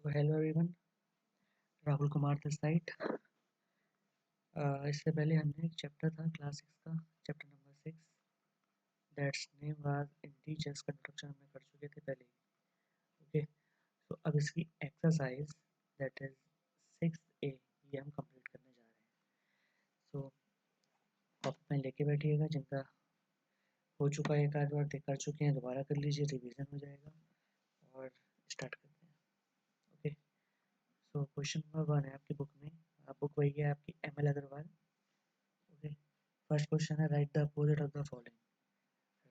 तो hello everyone, Rahul Kumar this side. इससे पहले हमने एक चैप्टर था क्लास 6 का, chapter number 6 that's name was integers का इंट्रोडक्शन हमने कर चुके थे पहले ही। ओके, तो अब इसकी एक्सरसाइज दैट इज 6A ये हम कंप्लीट करने जा रहे हैं। सो कॉपी में लेके बैठिएगा, जिनका हो चुका है एक आध बार कर चुके हैं दोबारा कर लीजिए, रिवीजन हो जाएगा। और स्टार्ट करते हैं। ओके, सो क्वेश्चन नंबर 1 है आपकी बुक में, बुक वही है आपकी ML Agarwal. Okay, first question है write the opposite of the following.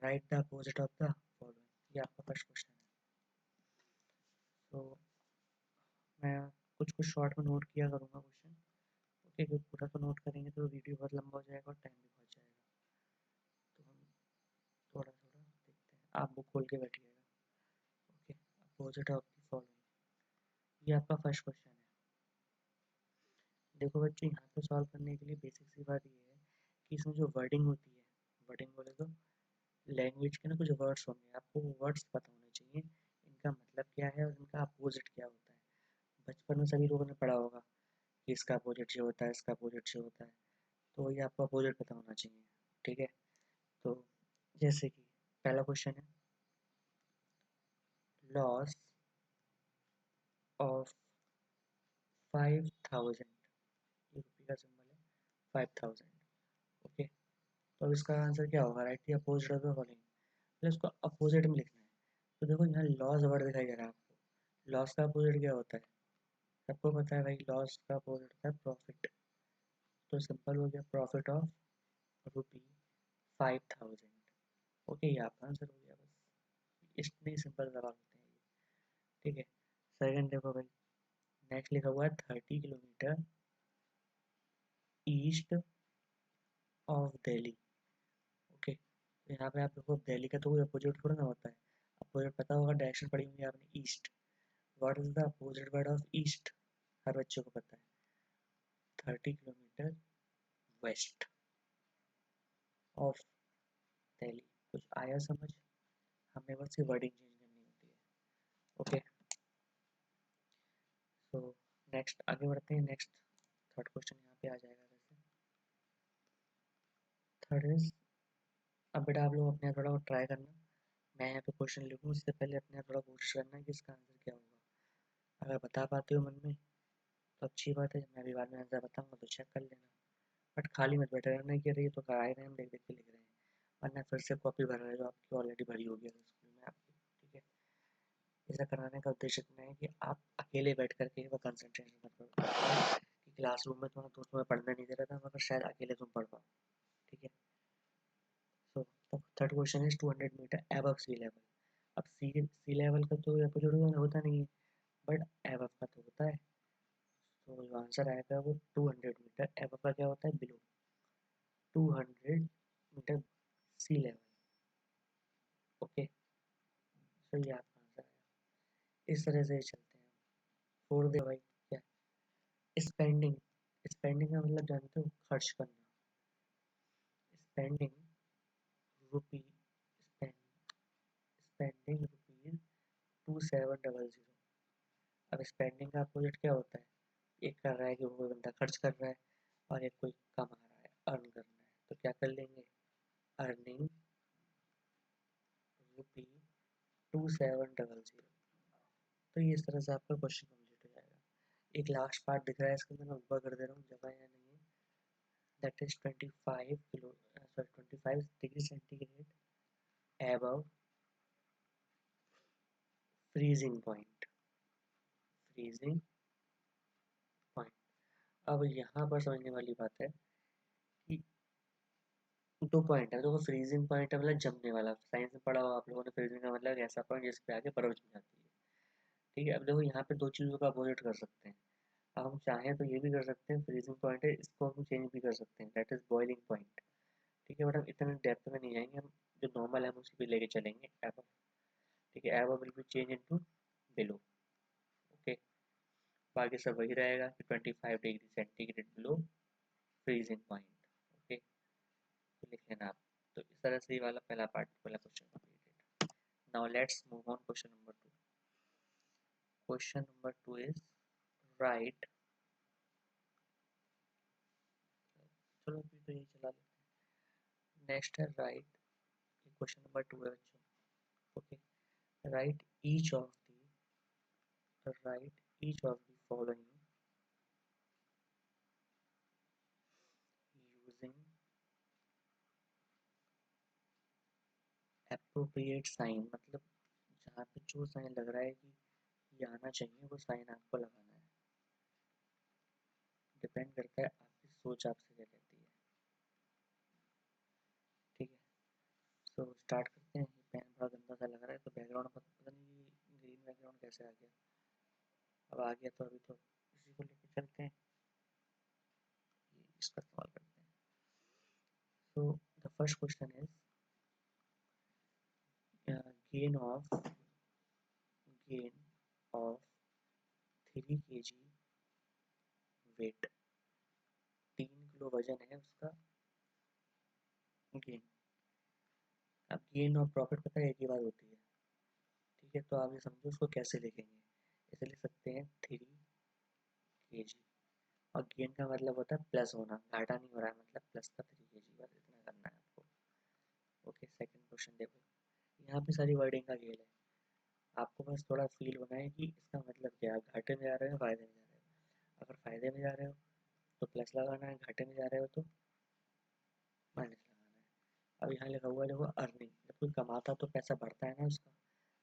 Write the opposite of the following, ये आपका फर्स्ट क्वेश्चन है। तो मैं कुछ कुछ शॉर्ट में नोट किया करूँगा क्वेश्चन। ओके, क्योंकि पूरा तो नोट करेंगे तो वीडियो बहुत लंबा हो जाएगा और टाइम भी बहुत जाएगा। तो हम थोड़ा थोड़ा देखते हैं, आप बुक खोल के बैठिएगा। Okay, opposite of the following, ये आपका फर्स्ट क्वेश्चन है। देखो बच्चों, यहाँ पे सॉल्व करने के लिए बेसिक सी बात ये है कि इसमें जो वर्डिंग होती है, वर्डिंग बोले तो लैंग्वेज के ना कुछ वर्ड्स होंगे, आपको वो वर्ड्स पता होने चाहिए, इनका मतलब क्या है और इनका अपोजिट क्या होता है। बचपन में सभी लोगों ने पढ़ा होगा कि इसका अपोजिट ये होता है, इसका अपोजिट ये होता है, तो ये आपको अपोजिट पता होना चाहिए। ठीक है, तो जैसे कि पहला क्वेश्चन है लॉस ऑफ 5000, ये रुपये का सिंबल है 5000। ओके, तो अब इसका आंसर क्या होगा, right the opposite of the following, मतलब इसको अपोजिट में लिखना है। तो देखो यहाँ लॉस वर्ड दिखाई दे रहा है आपको, लॉस का अपोजिट क्या होता है, सबको पता है भाई, लॉस का अपोजिट होता है प्रॉफिट। तो सिंपल हो गया प्रॉफिट ऑफ रुपी 5000। ओके, ये आपका आंसर हो गया, बस इतने सिंपल सवाल होते हैं ये। ठीक है, सेकंड देखो भाई, नेक्स्ट लिखा हुआ है 30 kilometre east of Delhi. Okay, तो यहाँ पे आप देखो दिल्ली का तो कोई अपोजिट थोड़ा ना होता है, अपोजिट पता होगा, डायरेक्शन पढ़ी होंगी आपने, east. What is the opposite word of east, हर बच्चे को पता है, 30 किलोमीटर वेस्ट ऑफ दिल्ली। कुछ आया समझ, हमें बस ये वर्डिंग चेंज करनी होती है। ओके, सो नेक्स्ट आगे बढ़ते हैं। नेक्स्ट थर्ड क्वेश्चन यहाँ पे आ जाएगा वैसे। थर्ड इज, अब बेटा आप लोग अपने थोड़ा ट्राई करना, मैं यहाँ पे क्वेश्चन लिखूँ उससे पहले अपने थोड़ा कोशिश करना कि इसका आंसर क्या होगा। अगर बता पाते हो मन में तो अच्छी बात है, मैं भी बाद में आंसर बताऊँगा तो चेक कर लेना। बट खाली मत बैठे रहना कि अरे ये तो कराए रहे हैं, हम देख देख के लिख रहे हैं, वरना फिर से कॉपी भर रहे हो जो आपकी ऑलरेडी भरी होगी अगर स्कूल में आपकी। ठीक है, ऐसा कराने का उद्देश्य इतना है कि आप अकेले बैठ करके वो कंसंट्रेशन मत करो कि क्लासरूम में तुम्हारा दोस्त तुम्हें पढ़ने नहीं दे रहा था, मगर शायद अकेले तुम पढ़ पाओ। ठीक है, so third question is 200 metre above sea level. अब सी लेवल का तो अपोजिट होता नहीं है, बट एबव का तो होता है। तो जो आंसर आएगा वो 200 मीटर, एबव का क्या होता है, बिलो। 200 मीटर सी लेवल। ओके, तो ये आपका आंसर आया। इस तरह से चलते हैं, छोड़ दे भाई क्या, स्पेंडिंग। स्पेंडिंग का मतलब जानते हो, खर्च करना। स्पेंडिंग रुपी, स्पेंडिंग रुपीज 2700। अब स्पेंडिंग का अपोजिट क्या होता है, एक कर रहा है कि वो कोई बंदा खर्च कर रहा है और एक कोई कमा रहा है, अर्न कर रहा है, तो क्या कर लेंगे, अर्निंग रुपी 2700। तो ये इस तरह से आपका क्वेश्चन कंप्लीट हो जाएगा। एक लास्ट पार्ट दिख रहा है इसके अंदर, मैं ऊपर कर दे रहा हूँ, जगह या नहीं है, that is 25 degree centigrade above freezing point, freezing point. अब यहाँ पर समझने वाली बात है कि दो पॉइंट है, देखो फ्रीजिंग पॉइंट है मतलब जमने वाला, साइंस में पढ़ा हो आप लोगों ने, फ्रीजिंग का मतलब ऐसा पॉइंट जिस पे आके बर्फ जम जाती है। ठीक है, अब देखो यहाँ पे दो चीज़ों का अपोजिट कर सकते हैं। अब हम चाहें तो ये भी कर सकते हैं, फ्रीजिंग पॉइंट है इसको हम चेंज भी कर सकते हैं, दैट इज बॉइलिंग पॉइंट। ठीक है, बट हम इतने डेप्थ में नहीं जाएंगे, हम जो नॉर्मल है हम उसी पे लेके चलेंगे, एबव। ठीक है, above will be change into below. Okay, बाकी सब वही रहेगा कि 25 degree centigrade below freezing point. Okay, तो लिख लेना आप। तो इस तरह से ये वाला पहला पार्ट, पहला question completed. Now let's move on question number 2। Question number 2 is right, चलो अभी तो यही चला लेते हैं। नेक्स्ट है राइट, क्वेश्चन नंबर 2 है बच्चों। Okay, write each of the following using appropriate sign, मतलब जहाँ पे जो साइन लग रहा है कि ये आना चाहिए वो साइन आपको लगाना है। डिपेंड करता है आपकी सोच आपसे क्या कहती है। ठीक है, तो स्टार्ट करते हैं। पेन बड़ा गंदा सा लग रहा है, तो बैकग्राउंड पता नहीं ग्रीन बैकग्राउंड कैसे आ गया। अब आ गया तो अभी तो इसी को लेके चलते हैं, इसका इस्तेमाल करते हैं। So the first question is gain of gain of 3 kg weight, 3 kilo वजन है उसका गेन। अब गेन और प्रॉफिट पता है एक ही बात होती है। ठीक है, तो आप ये समझो उसको कैसे लिखेंगे। इसे लिख सकते हैं 3 kg, और गेन का मतलब होता है प्लस होना, घाटा नहीं हो रहा है, मतलब प्लस का 3 kg, बस इतना करना है आपको। ओके, सेकंड क्वेश्चन देखो, यहाँ पे सारी वर्डिंग का खेल है। आपको बस थोड़ा फील होना है कि इसका मतलब क्या है, घाटे में जा रहे हो फायदे में जा रहे हो। अगर फायदे में जा रहे हो तो प्लस लगाना है, घाटे में जा रहे हो तो माइनस लगाना है। अब यहाँ लिखा हुआ है देखो अर्निंग, जब कोई कमाता तो पैसा बढ़ता है ना उसका,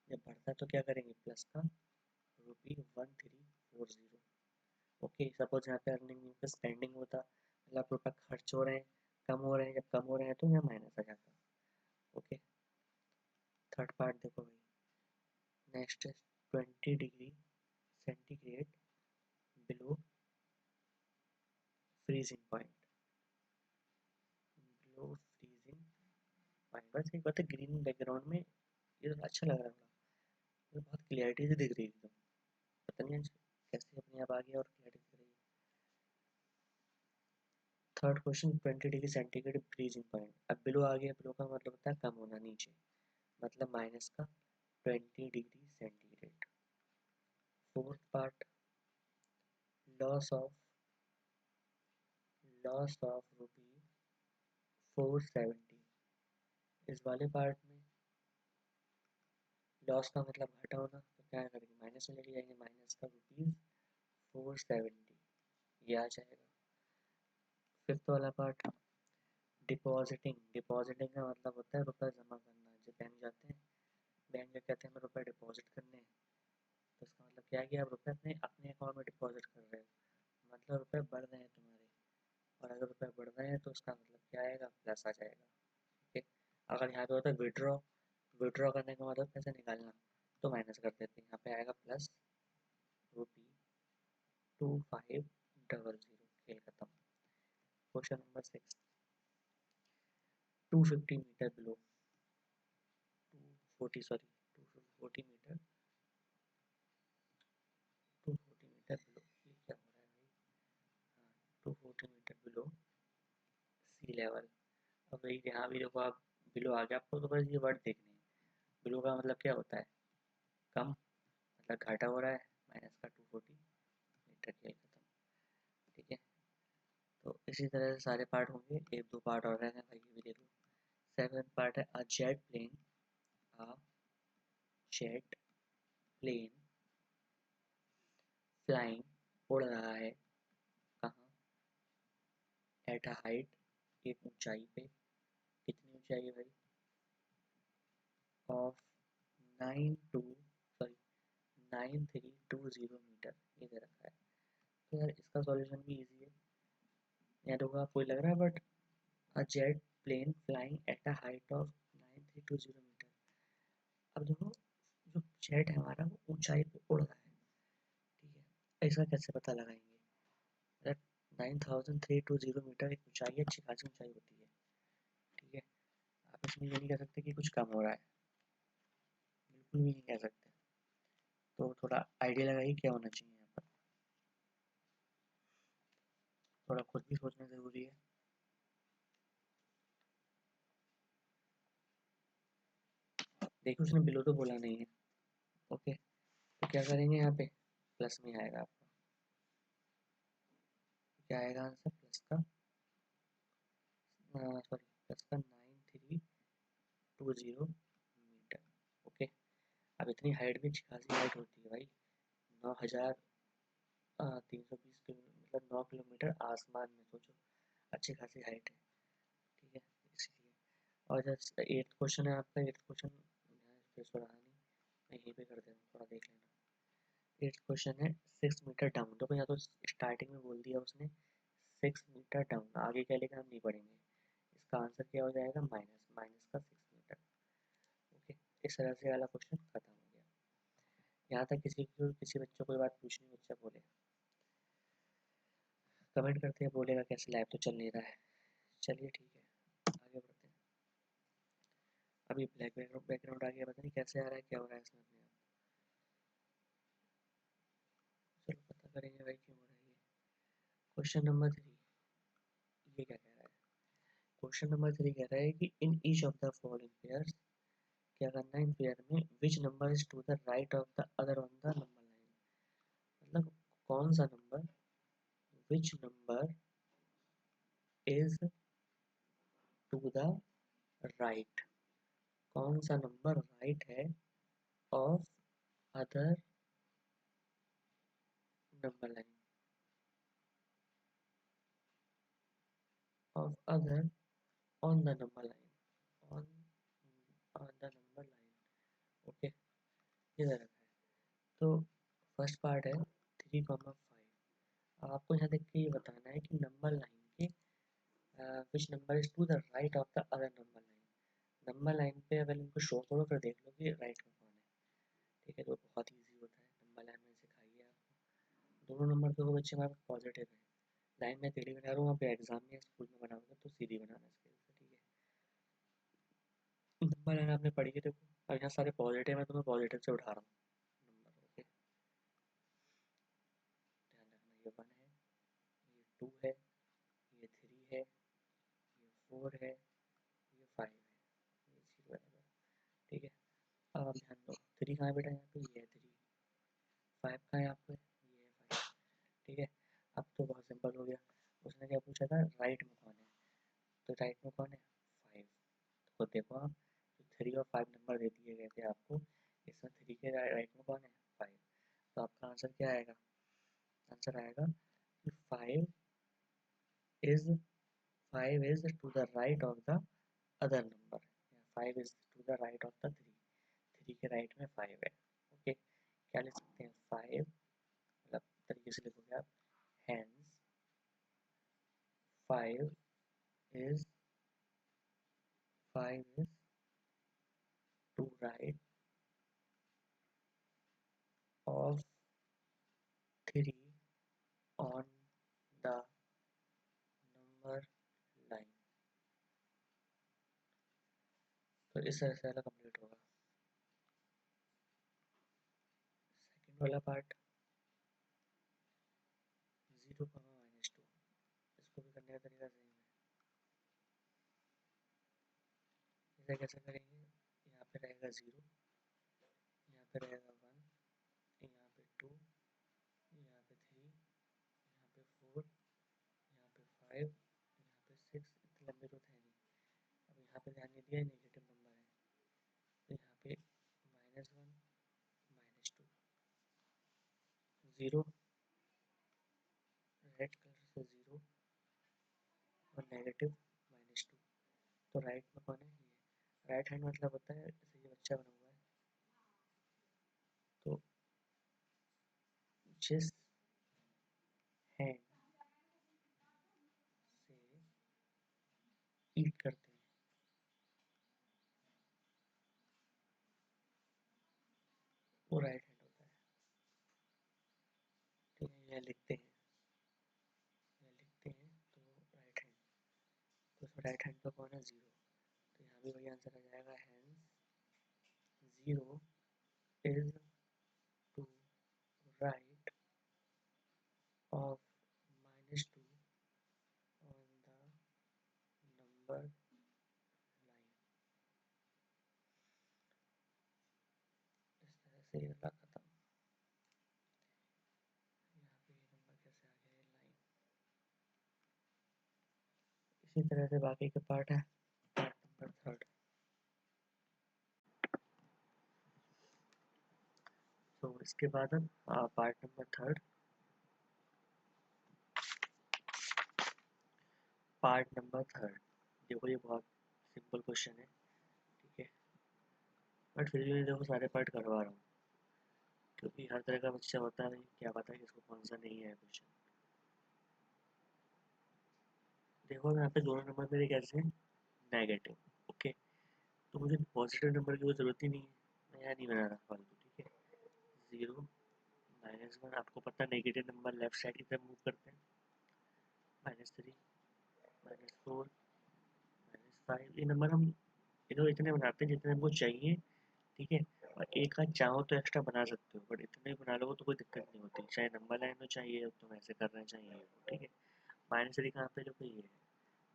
जब बढ़ता है तो क्या करेंगे, प्लस का ₹1340। ओके, सपोज यहाँ पे अर्निंग मीन पे स्पेंडिंग होता, मतलब रुपये खर्च हो रहे हैं, कम हो रहे हैं, जब कम हो रहे हैं तो यहाँ माइनस आ जाता। ओके, थर्ड पार्ट देखो भाई, नेक्स्ट है 20 degree centigrade below freezing point, below freezing point. बस एक बात है, ग्रीन बैकग्राउंड में ये तो अच्छा लग रहा है, ये बहुत क्लियरिटी से दिख रही है एकदम, पता नहीं कैसे अपने आप आ गया और क्लियरिटी दिख रही है। Third question 20 degree centigrade freezing point, अब बिलो आ गया, बिलो का मतलब होता है कम होना, नीचे मतलब माइनस का 20 degree centigrade. Fourth part, loss of ₹470, इस वाले पार्ट में लॉस का मतलब घाटा होना, तो क्या करेंगे, माइनस में लेके जाएंगे, माइनस का ₹470, ये आ जाएगा। फिफ्थ वाला पार्ट, डिपॉजिटिंग, डिपॉजिटिंग का मतलब होता है रुपये जमा करना। जब बैंक जाते हैं, बैंक में कहते हैं हमें रुपये डिपॉजिट करने हैं, तो इसका मतलब क्या है कि आप रुपये अपने अपने अकाउंट में डिपॉजिट कर रहे हो, मतलब रुपये बढ़ रहे हैं तुम्हारे। और अगर रुपये बढ़ रहे हैं तो उसका मतलब क्या आएगा, प्लस आ जाएगा। ठीक है, अगर यहाँ पे होता है विड्रॉ, विड्रॉ करने का मतलब पैसे निकालना, तो माइनस कर देते हैं, यहाँ पे आएगा प्लस ₹2500। खेल खत्म। Question number 6, 250 metre below, 240 metre, 240 metre below, ये क्या हो रहा है भाई, हाँ 240 मीटर बिलो सी लेवल। अब भाई यहाँ भी देखो, आप बिलो आ गया, आपको तो बस ये वर्ड देखने हैं। बिलो का मतलब क्या होता है, कम, मतलब घाटा हो रहा है, माइनस का 240 मीटर, खेल खत्म। ठीक है, तो इसी तरह से सारे पार्ट होंगे, एक दो पार्ट और रह गए भाई, ये भी देख लो। सेवन पार्ट है, अ जेट प्लेन फ्लाइंग, उड़ रहा है, कहाँ, एट अ हाइट, एक ऊंचाई पे, कितनी ऊंचाई है भाई, ऑफ 9320 मीटर, ये दे रखा है। तो यार इसका सॉल्यूशन भी इजी है, यहाँ देखो आपको लग रहा है, but a jet plane flying at a height of 9320 metre. अब देखो, जो जेट है हमारा वो ऊंचाई पे उड़ रहा है, ठीक है, ऐसा कैसे पता लगाएंगे, अगर 9320 मीटर एक ऊंचाई है, अच्छी खासी ऊंचाई होती है। ठीक है, आप इसमें ये नहीं कह सकते कि कुछ कम हो रहा है, बिल्कुल भी नहीं कह सकते। तो थोड़ा आइडिया लगाइए क्या होना चाहिए यहाँ पर, थोड़ा खुद भी सोचना ज़रूरी है। देखिए उसने बिलो तो बोला नहीं है। ओके, तो क्या करेंगे यहाँ पे, प्लस में आएगा आपका, क्या आएगा आंसर, प्लस का सॉरी प्लस का 9320 मीटर। ओके, अब इतनी हाइट भी अच्छी खासी हाइट होती है भाई, 9320 किलोमीटर, मतलब 9 किलोमीटर आसमान में, सोचो अच्छी खासी हाइट है, ठीक है इसलिए। और जैसे एट्थ क्वेश्चन है आपका, एट्थ क्वेश्चन फिर रहा नहीं, मैं यहीं पे कर दे रहा हूँ, थोड़ा देख लेना। एट्थ क्वेश्चन है 6 मीटर डाउन, देखो या तो स्टार्टिंग में बोल दिया उसने 6 मीटर डाउन, आगे क्या लिखा हम नहीं पढ़ेंगे, इसका आंसर क्या हो जाएगा, माइनस माइनस का 6 मीटर। ओके, इस तरह से वाला क्वेश्चन खत्म हो गया। यहाँ तक किसी बच्चों को बात पूछनी, बच्चा बोले, कमेंट करते हैं, बोलेगा कैसे लाइव तो चल नहीं रहा है। चलिए ठीक है, आगे बढ़ते हैं। अभी ब्लैक बैकग्राउंड आ गया, पता नहीं कैसे आ रहा है, क्या हो रहा है इसमें अपने आप, चलो पता करेंगे भाई क्यों हो रहा है ये। क्वेश्चन नंबर 3, ये क्या कह रहा है, क्वेश्चन नंबर 3 कह रहा है कि in each of the following pairs, क्या करना है इन पेयर में, which number is to the right of the other on the number line, मतलब कौन सा number, which number is to the right, कौन सा नंबर राइट है of other number line, of other on the number line, on the number line. Okay, ये दे रखा है, तो फर्स्ट पार्ट है 3,5। आपको यहाँ देख के ये बताना है कि नंबर लाइन के which number is to the right of the other number line. Number line पे अगर इनको शो करो फिर देख लो कि राइट में कौन है, ठीक है, तो बहुत ईजी होता है, नंबर लाइन में सिखाइए आपको। दोनों नंबर देखो बच्चे हमारे पॉजिटिव है, लाइन में टेढ़ी बना रहा हूँ, वहाँ पे एग्जाम में स्कूल में बनाओगे तो सीधी बनाना स्केल से, ठीक है। नंबर लाइन आपने पढ़ी है देखो, अब यहाँ सारे पॉजिटिव है तो मैं पॉजिटिव से उठा रहा हूँ नंबर। ओके, ध्यान रखना, ये 1 है, ये 2 है, ये 3 है, ये 4 है, ये 5 है, ये 0 है, ठीक है। अब आप ध्यान दो, 3 कहाँ है बेटा, यहाँ पे ये है 3, 5 कहाँ है आपको, ये है 5, ठीक है। अब तो बहुत सिंपल हो गया, उसने क्या पूछा था, राइट में कौन है, तो राइट में कौन है, 5, तो देखो आप, तो 3 और 5 नंबर दे दिए गए थे आपको, इसमें 3 के राइट में कौन है, 5, तो आपका आंसर क्या आएगा, आंसर आएगा कि 5 is 5 is to the right of the other number, 5 is to the right of the 3, 3 के राइट में 5 है। ओके, क्या लिख सकते हैं, 5, मतलब तरीके से लिखोगे आप, hence 5 is 5 is to right of 3 on the number line। तो इस तरह से वाला कंप्लीट होगा। सेकंड वाला पार्ट 0, -2, इसको भी करने का तरीका सेम है। इसे कैसे करेंगे, यहाँ पे रहेगा 0, यहाँ पे रहेगा 1, यहाँ पे 2, यहाँ पे 3, यहाँ पे 4, यहाँ पे 5, यहाँ पे 6, इतनी लंबी तो है नहीं। अब यहाँ पे ध्यान नहीं दिया, नेगेटिव नंबर है, तो यहाँ पे -1 -2, 0 रेड कलर से 0 और नेगेटिव -2, तो राइट में कौन है, ये राइट हैंड मतलब होता है जैसे ये बच्चा बना हुआ है, तो जिस हैंड से ईट करते हैं वो राइट हैंड होता है, ठीक है, यह लिखते हैं, यह लिखते हैं तो राइट हैंड, तो उसमें राइट हैंड पे कौन है, 0, तो यहाँ भी वही आंसर आ जाएगा, hence 0 is to right of -2 on the number line. इस तरह से ये वाला खत्म। इसी तरह से बाकी के पार्ट है। Part number third. तो इसके बाद हम पार्ट नंबर थर्ड, देखो ये बहुत सिंपल क्वेश्चन है, ठीक है, बट फिर भी मैं देखो सारे पार्ट करवा रहा हूँ, क्योंकि हर तरह का बच्चा होता है, क्या पता है किसको कौन सा नहीं है क्वेश्चन। देखो यहाँ पे दोनों नंबर मेरे कैसे हैं, नेगेटिव, ओके, तो मुझे पॉजिटिव नंबर की कोई ज़रूरत ही नहीं है, मैं यहाँ नहीं बना रहा फालतू, ठीक है। 0 -1, आपको पता है नेगेटिव नंबर लेफ्ट साइड की तरफ मूव करते हैं, -3 -4 -5, ये नंबर हम इधर इतने बनाते हैं जितने हमको चाहिए, ठीक है। और एक आध चाहो तो एक्स्ट्रा बना सकते हो, बट इतने ही बना लो तो कोई दिक्कत नहीं होती, चाहे नंबर लाइन हो चाहिए तो ऐसे करना चाहिए, ठीक है। -3 कहाँ पे, देखो ये है,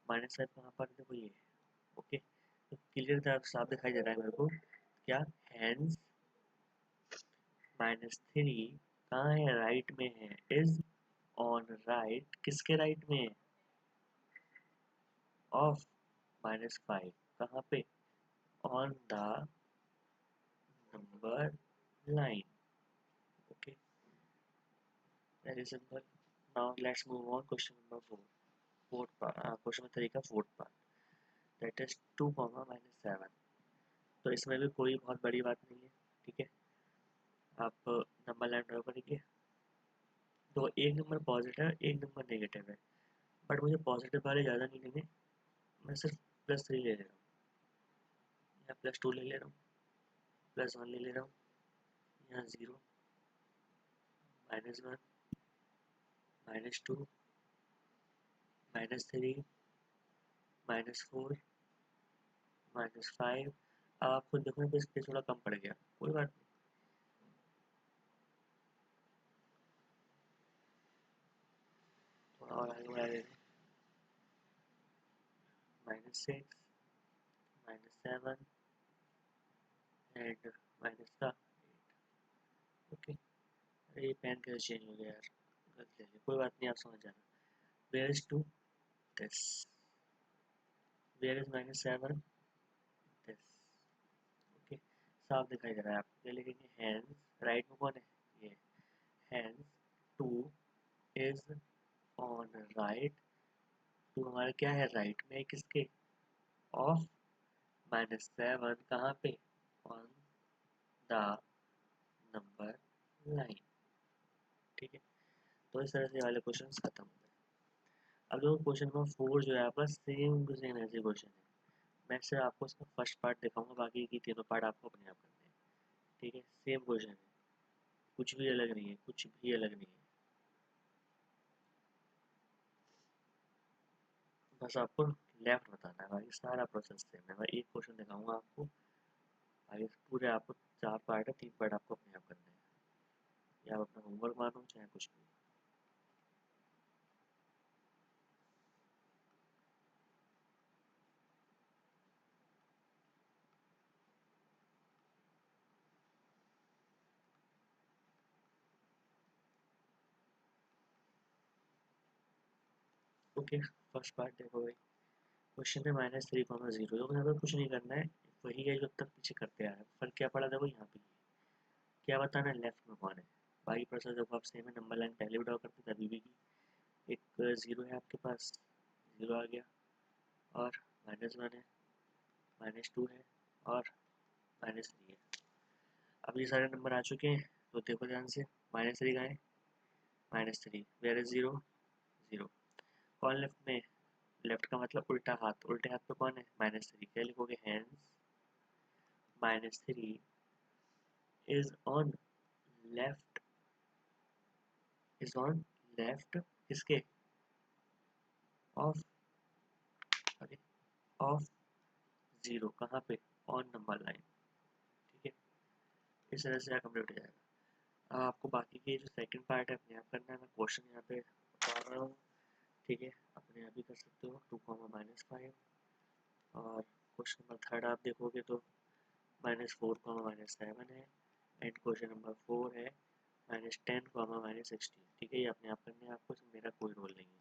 -5 कहाँ पर, देखो ये है, ओके। तो क्लियर साफ दिखाई दे रहा है मेरे को, क्या, हैंस -3 कहाँ है, राइट में है, इज ऑन राइट, किसके राइट में है, ऑफ -5, कहाँ पे, on the number line, okay, very simple. Now let's move on question number 4, fourth part, question number 3 का fourth part, that is 2 -7। तो इसमें भी कोई बहुत बड़ी बात नहीं है, ठीक है। आप नंबर लाइन ड्रॉ करेंगे, तो एक नंबर पॉजिटिव है, एक नंबर नेगेटिव है, बट मुझे पॉजिटिव वाले ज़्यादा नहीं लेने, मैं सिर्फ +3 ले रहा हूँ, या +2 ले रहा हूँ, +1 ले रहा हूँ, यहाँ 0 -1 -2 -3 -4 -5। अब आपको देखो ना, तो थोड़ा कम पड़ गया, कोई बात नहीं, थोड़ा और आगे बढ़ा देते, -6 -7 एंड -8, ओके। ये पेन कैसे चेंज हो गया यार, गलत ले लिया, कोई बात नहीं, आप समझ जाना। Where is 2, this, where is -7, this, okay. साफ दिखाई दे रहा है आपको, क्या लिखेंगे, हैंस, राइट में कौन है, ये, हैंस 2 इज ऑन राइट, 2 हमारा क्या है, राइट में, किसके, ऑफ -7 कहाँ पे, ऑन द नंबर लाइन, ठीक है। तो इस तरह से वाले क्वेश्चन खत्म हो गए। अब देखो क्वेश्चन नंबर 4 जो है आपका सेम टू सेम ऐसे क्वेश्चन है, मैं सिर्फ आपको इसका फर्स्ट पार्ट दिखाऊंगा, बाकी की तीनों पार्ट आपको अपने आप करने हैं, ठीक है। सेम क्वेश्चन है, कुछ भी अलग नहीं है, कुछ भी अलग नहीं है, बस आपको लेफ्ट बताना है, बाकी सारा प्रोसेस सेम है। मैं एक क्वेश्चन दिखाऊंगा आपको, बाकी पूरे आपको 4 पार्ट है, 3 पार्ट आपको अपने आप करने हैं, या आप अपना होमवर्क मानो चाहे कुछ भी। ओके, फर्स्ट पार्ट देखो भाई, क्वेश्चन है -3, 0, तो यहाँ पर कुछ नहीं करना है, वही है जो अब तक पीछे करते आ रहे हैं, फर्क क्या पड़ा, देखो यहाँ पे क्या बताना है, लेफ्ट में कौन है, बाकी प्रोसेस देखो आप सेम है, नंबर लाइन पहले भी ड्रॉ करते थे, अभी भी की, एक 0 है आपके पास, 0 आ गया, और -1 है, -2 है, और -3 है। अब ये सारे नंबर आ चुके हैं, तो देखो ध्यान से, -3 का है, -3, वेयर इज 0, 0, कौन लेफ्ट में, लेफ्ट का मतलब उल्टा हाथ, उल्टे हाथ पे कौन है, -3, क्या लिखोगे, hands -3 is on left, is on left, किसके, ऑफ, अरे, ऑफ 0 कहाँ पे, ऑन नंबर लाइन, ठीक है। इस तरह से कंप्लीट हो जाएगा। अब आपको बाकी के जो सेकंड पार्ट है अपने आप करना है, मैं क्वेश्चन यहाँ पे बता रहा हूँ, ठीक है, अपने आप ही कर सकते हो, 2 -5, और क्वेश्चन नंबर थर्ड आप देखोगे तो -4 -7 है, एंड क्वेश्चन नंबर 4 है -10 -16, ठीक है। ये अपने आप करने हैं आपको, इसमें मेरा कोई रोल नहीं है,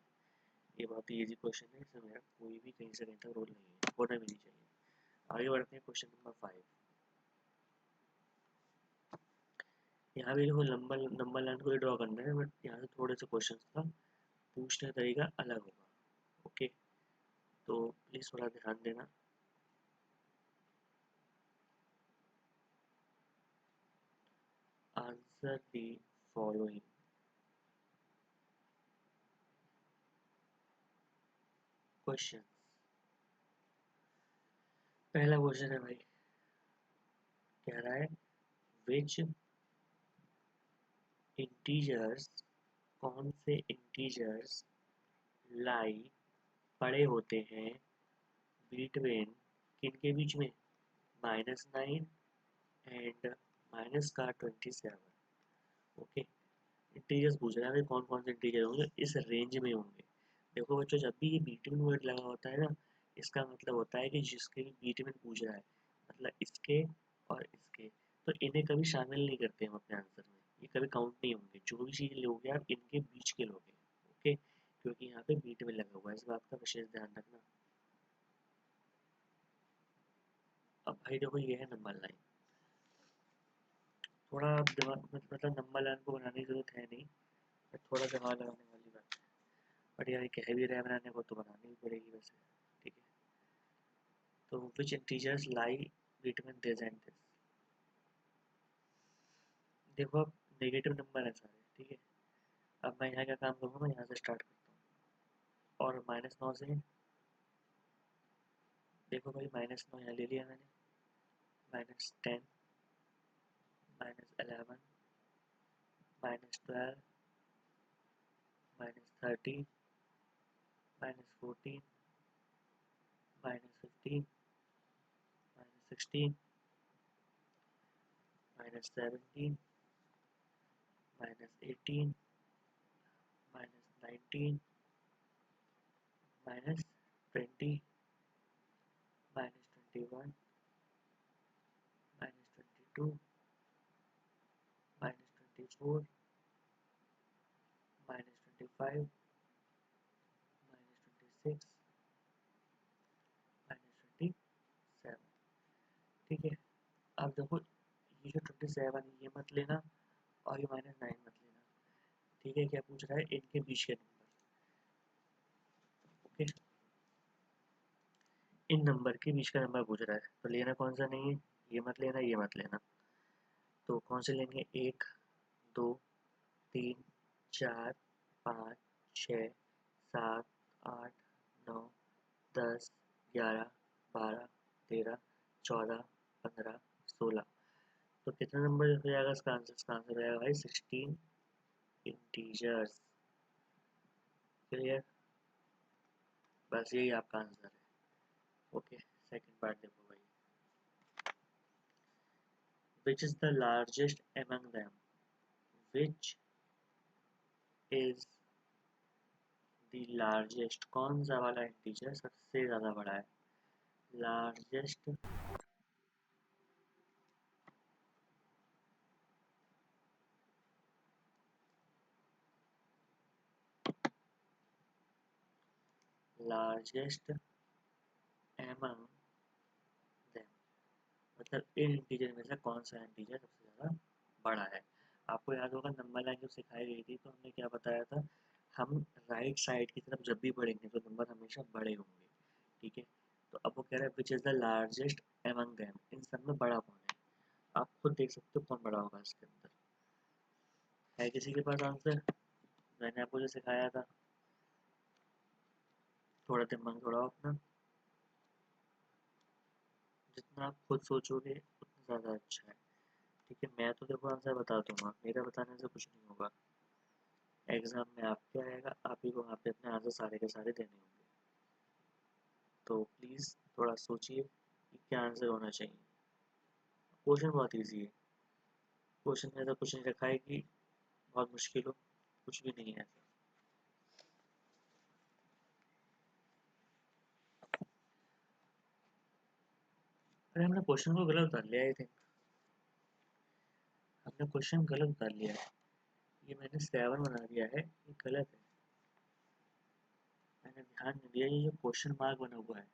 ये बहुत ही इजी क्वेश्चन है, इसमें मेरा कोई भी कहीं से कहीं तक रोल नहीं है, होना भी नहीं चाहिए। आगे बढ़ते हैं क्वेश्चन नंबर 5। यहाँ भी देखो नंबर लाइन को ड्रॉ करना है, बट यहाँ से थोड़े से क्वेश्चन का पूछने का तरीका अलग होगा। ओके, तो प्लीज थोड़ा ध्यान देना। Answer the following question. पहला क्वेश्चन है भाई, कह रहा है विच इंटीजर्स, कौन से इंटीजर्स लाई पड़े होते हैं बिटवीन, किन के बीच में, -9 एंड माइनस का 27। ओके, इंटीजर्स पूछ रहा है कौन कौन से इंटीजर होंगे इस रेंज में होंगे। देखो बच्चों, जब भी ये बिटवीन वर्ड लगा होता है ना, इसका मतलब होता है कि जिसके भी बिटवीन पूछ रहा है, मतलब इसके और इसके, तो इन्हें कभी शामिल नहीं करते हम अपने आंसर में, ये कभी काउंट नहीं होंगे। जो भी चीज़ लोगे आप, इनके बीच के लोगे। ओके, क्योंकि यहाँ पे बीट में लगा हुआ है, इस बात का विशेष ध्यान रखना। अब भाई देखो, ये है नंबर लाइन। थोड़ा दिमाग मतलब नंबर लाइन को बनाने की जरूरत है नहीं, थोड़ा दिमाग लगाने वाली बात है। बट यार कह भी रहे हैं बनाने को, तो बनानी भी पड़ेगी वैसे। ठीक है, तो which integers lie between this and this. देखो अब नेगेटिव नंबर है सारे, ठीक है। अब मैं यहाँ क्या काम करूँगा, मैं यहाँ से स्टार्ट करता हूँ और -9 से, देखो भाई -9 यहाँ ले लिया मैंने, -10, -11, -12, -13, -14, -15, -16, -17, -18, -19, -20, -21, -22, -24, -25, -26, -27। ठीक है, अब देखो ये जो 27 ये मत लेना और ये -9 मत लेना। ठीक है, क्या पूछ रहा है, इनके बीच के नंबर। ओके, इन नंबर के बीच का नंबर पूछ रहा है, तो लेना कौन सा नहीं है, ये मत लेना, ये मत लेना। तो कौन से लेंगे, 1, 2, 3, 4, 5, 6, 7, 8, 9, 10, 11, 12, 13, 14, 15, 16। तो कितना नंबर हो जाएगा इसका आंसर, इसका आंसर हो जाएगा भाई 16 इंटीजर्स। क्लियर, बस यही आपका आंसर है। ओके, सेकंड पार्ट देखो भाई, which is the largest among them, which is the largest, कौन सा वाला इंटीजर सबसे ज्यादा बड़ा है, लार्जेस्ट लार्जेस्ट एमंग देम, मतलब इन इंटीजर में से कौन सा इंटीजर सबसे ज़्यादा बड़ा है। आपको याद होगा नंबर लाइन जब सिखाई गई थी तो हमने क्या बताया था, हम राइट साइड की तरफ जब भी बढ़ेंगे तो नंबर हमेशा बड़े होंगे। ठीक है, तो अब वो कह रहा है which is the largest among them, इन सब में बड़ा कौन है। आप खुद देख सकते हो कौन बड़ा होगा इसके अंदर। है किसी के पास आंसर, मैंने आपको जो सिखाया था, थोड़ा दिमाग दौड़ाओ अपना, जितना आप खुद सोचोगे उतना ज़्यादा अच्छा है। ठीक है, मैं तो देखो आंसर बता दूंगा, मेरा बताने से कुछ नहीं होगा। एग्जाम में आपके आएगा, आप ही को वहाँ पे अपने आंसर सारे के सारे देने होंगे। तो प्लीज़ थोड़ा सोचिए कि क्या आंसर होना चाहिए। क्वेश्चन बहुत इजी है, क्वेश्चन में ऐसा कुछ नहीं रखा है कि बहुत मुश्किल हो, कुछ भी नहीं है ऐसा। अरे हमने क्वेश्चन को गलत उतार लिया, आई थिंक हमने क्वेश्चन गलत उतार लिया है। ये मैंने 7 बना दिया है, ये गलत है। मैंने ध्यान नहीं दिया ये जो क्वेश्चन मार्क बना हुआ है,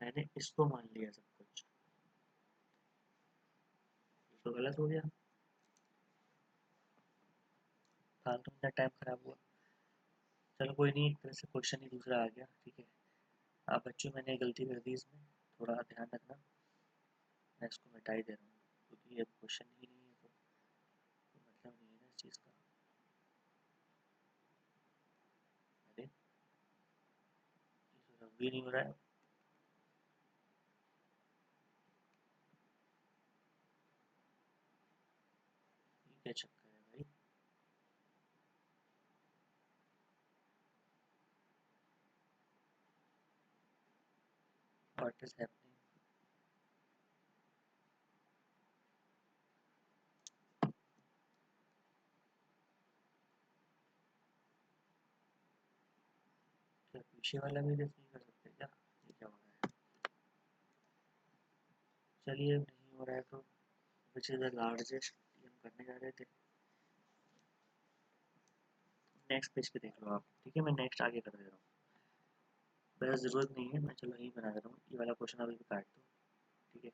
मैंने इसको मान लिया सब कुछ, तो गलत हो गया, फालतू में टाइम खराब हुआ। चलो कोई नहीं, एक तरह से क्वेश्चन ही दूसरा आ गया, ठीक है। आप बच्चों, मैंने गलती कर दी इसमें, थोड़ा ध्यान रखना। मैं इसको मिटा ही दे रहा हूँ क्योंकि ये क्वेश्चन ही नहीं है, तो कोई मतलब नहीं है ना इस चीज़ का। अरे ये तो रब भी नहीं हो रहा है। ये क्या चक्कर है भाई? What is happening? क्या पीछे वाला भी रेस नहीं कर सकते क्या? ये क्या हो रहा है? चलिए, अब नहीं हो रहा है तो विच इज़ द लार्जेस्ट, ये हम करने जा रहे थे। नेक्स्ट पेज पे देख लो आप, ठीक है, मैं नेक्स्ट आगे कर दे रहा हूँ। वैसे ज़रूरत नहीं है, मैं चलो यही बना दे रहा हूँ, ये वाला क्वेश्चन अभी काट दो, ठीक है।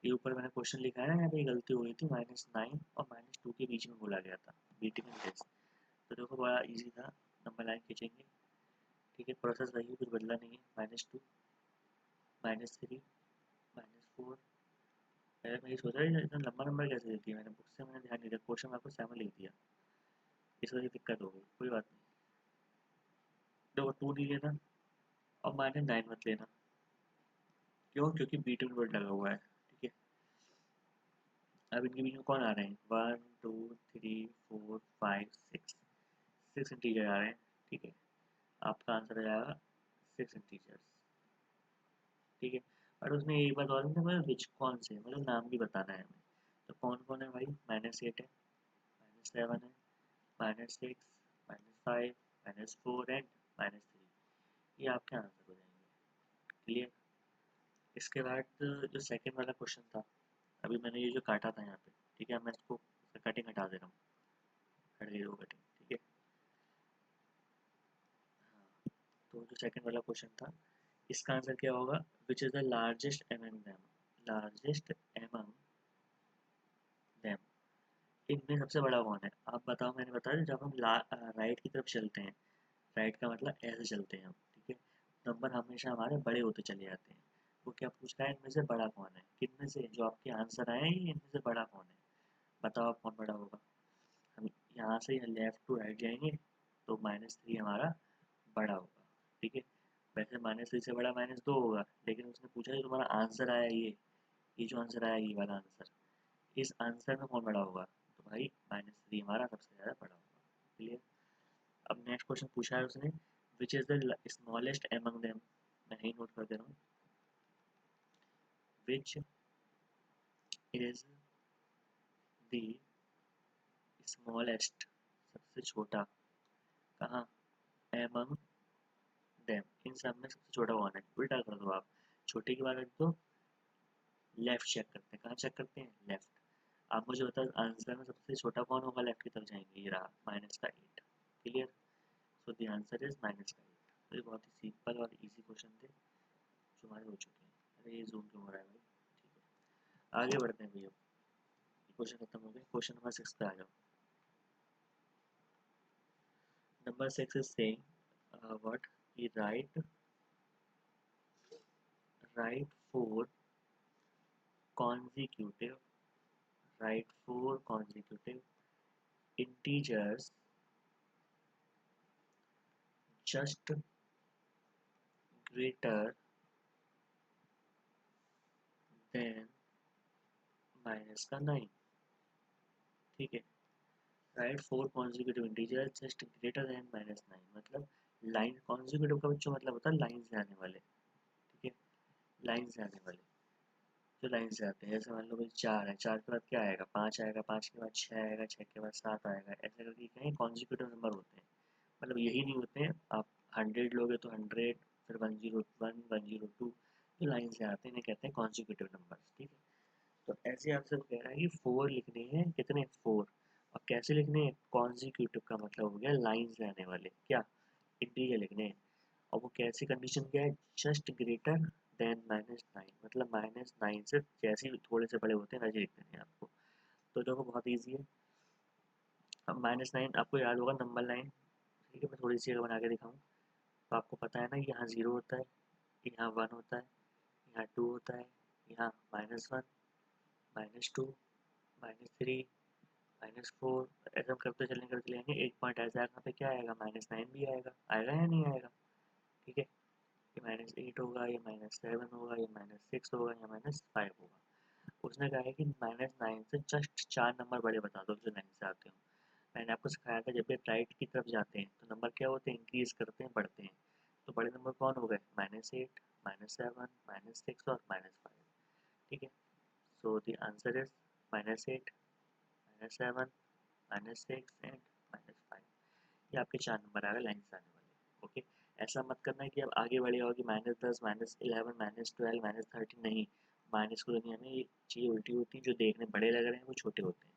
ये ऊपर मैंने क्वेश्चन लिखा है ना, यहाँ पे गलती हो गई थी, -9 और -2 के बीच में बोला गया था, बीटिंग इंडेक्स। तो देखो बड़ा इजी था, नंबर लाइन खींचेंगे, ठीक है, प्रोसेस वही है, कुछ बदला नहीं है। -2, -3, -4। पहले मैं ये सोच रहा था इतना लंबा नंबर कैसे देती है, मैंने बुक से मैंने ध्यान नहीं दिया, क्वेश्चन में आपको 7 लिख दिया, इस वजह से दिक्कत हो गई, कोई बात नहीं। देखो 2 नहीं लेना और -9 मत लेना, क्यों? क्योंकि बीट में वर्ड लगा हुआ है, ठीक है। अब इनके बीच में कौन आ रहे हैं? 1 2 3 4 5 6, 6 इंटीजर आ रहे हैं, ठीक है। आपका आंसर आ जाएगा 6 इंटीजर्स, ठीक है। और उसमें एक बात और है ना, विच कौन से, मतलब नाम भी बताना है हमें। तो कौन कौन है भाई? -8 है, -7 है, -6, -5, -4 एंड -3। ये आपके आंसर हो जाएंगे, क्लियर। इसके बाद जो सेकंड वाला क्वेश्चन था, अभी मैंने ये जो काटा था यहाँ पे, ठीक है, मैं इसको कटिंग हटा दे रहा हूँ, हट गई वो कटिंग, ठीक है। हाँ, तो जो सेकंड वाला क्वेश्चन था, इसका आंसर क्या होगा? विच is the largest among them, largest among them, इनमें सबसे बड़ा कौन है? आप बताओ, मैंने बताया जब हम राइट की तरफ चलते हैं, राइट का मतलब ऐसे चलते हैं हम, ठीक है, नंबर हमेशा हमारे बड़े होते चले जाते हैं। वो क्या पूछ रहा है? इनमें से बड़ा कौन है? किनमें से जो आपके आंसर आए हैं इनमें से बड़ा कौन है? बताओ आप कौन बड़ा होगा। हम यहाँ से लेफ्ट टू राइट जाएंगे तो -3 हमारा बड़ा होगा, ठीक है। वैसे -3 से बड़ा -2 होगा, लेकिन उसने पूछा जो तुम्हारा आंसर आया ये जो आंसर आया, ये वाला आंसर, इस आंसर में कौन बड़ा होगा? तो भाई -3 हमारा सबसे ज़्यादा बड़ा होगा, क्लियर। अब नेक्स्ट क्वेश्चन पूछा है उसने, विच is the smallest among them, मैं यही नोट कर दे रहा हूँ, विच इज द स्मॉलेस्ट, सबसे छोटा, कहाँ? एमंग देम, इन सब में सबसे छोटा कौन है? उल्टा कर दो आप, छोटे की बात रख दो, लेफ्ट चेक करते हैं, कहाँ चेक करते हैं? लेफ्ट। आप मुझे बताओ आंसर में सबसे छोटा कौन होगा? लेफ्ट की तरफ जाएंगे, ये रहा -8, clear. So the answer is -8। तो ये बहुत ही सिंपल और इजी क्वेश्चन थे जो हमारे हो चुके हैं। अरे ये जूम क्यों हो रहा है भाई? ठीक है, आगे बढ़ते हैं भैया, क्वेश्चन खत्म हो गए, क्वेश्चन नंबर 6 पे आ जाओ। Number 6 is saying what, he right 4 consecutive write 4 consecutive integers just greater than -9, ठीक है। Right 4 consecutive integers just greater than -9, मतलब लाइन consecutive का बच्चों मतलब होता है लाइन से आने वाले, ठीक है, लाइन से आने वाले, जो लाइन से आते हैं, जैसे मान लो भाई 4 है, 4 के बाद क्या आएगा? 5 आएगा, 5 के बाद 6 आएगा, 6 के बाद 7 आएगा, ऐसे करके कहीं consecutive नंबर होते हैं। मतलब यही नहीं होते हैं, आप 100 लोगे तो 100, फिर 101, 102, जो लाइन से आते हैं इन्हें कहते हैं कॉन्जिक्यूटिव नंबर्स, ठीक है। तो ऐसे आपसे कह रहा है कि 4 लिखने हैं, कितने? 4। और कैसे लिखने हैं? कॉन्जिक्यूटिव का मतलब हो गया लाइन से आने वाले, क्या? इंटीजर लिखने हैं। और वो कैसी कंडीशन क्या है, जस्ट ग्रेटर देन -9, मतलब -9 से जैसे ही थोड़े से बड़े होते हैं वैसे लिख देते हैं आपको। तो देखो बहुत ईजी है। अब -9 आपको याद होगा नंबर लाइन, ठीक है, मैं थोड़ी सी अगर बना के दिखाऊँ तो आपको पता है ना, यहाँ 0 होता है, यहाँ 1 होता है, यहाँ 2 होता है, यहाँ -1, -2, -3, -4, ऐसे हम करते चलेंगे, एक पॉइंट ऐसा है, यहाँ पे क्या आएगा, -9 भी आएगा, आएगा या नहीं आएगा, ठीक है। ये -8 होगा, ये -7 होगा, ये -6 होगा, या -5 होगा। उसने कहा है कि -9 से जस्ट 4 नंबर बड़े बता दो जो 9 से आते हो। मैंने आपको सिखाया था जब भी राइट की तरफ जाते हैं तो नंबर क्या होते हैं, इंक्रीज करते हैं, बढ़ते हैं। तो बड़े नंबर कौन हो गए, -8, -7, -6 और -5, ठीक है। सो द आंसर इज -8, -7, -6 एंड -5। ये आपके 4 नंबर आ गए लाइन से आने वाले, ओके। ऐसा मत करना कि अब आगे बढ़े हो कि -10, -11, -12, -13, नहीं। माइनस को दुनिया में ये चीज़ उल्टी होती है, जो देखने बड़े लग रहे हैं वो छोटे होते हैं,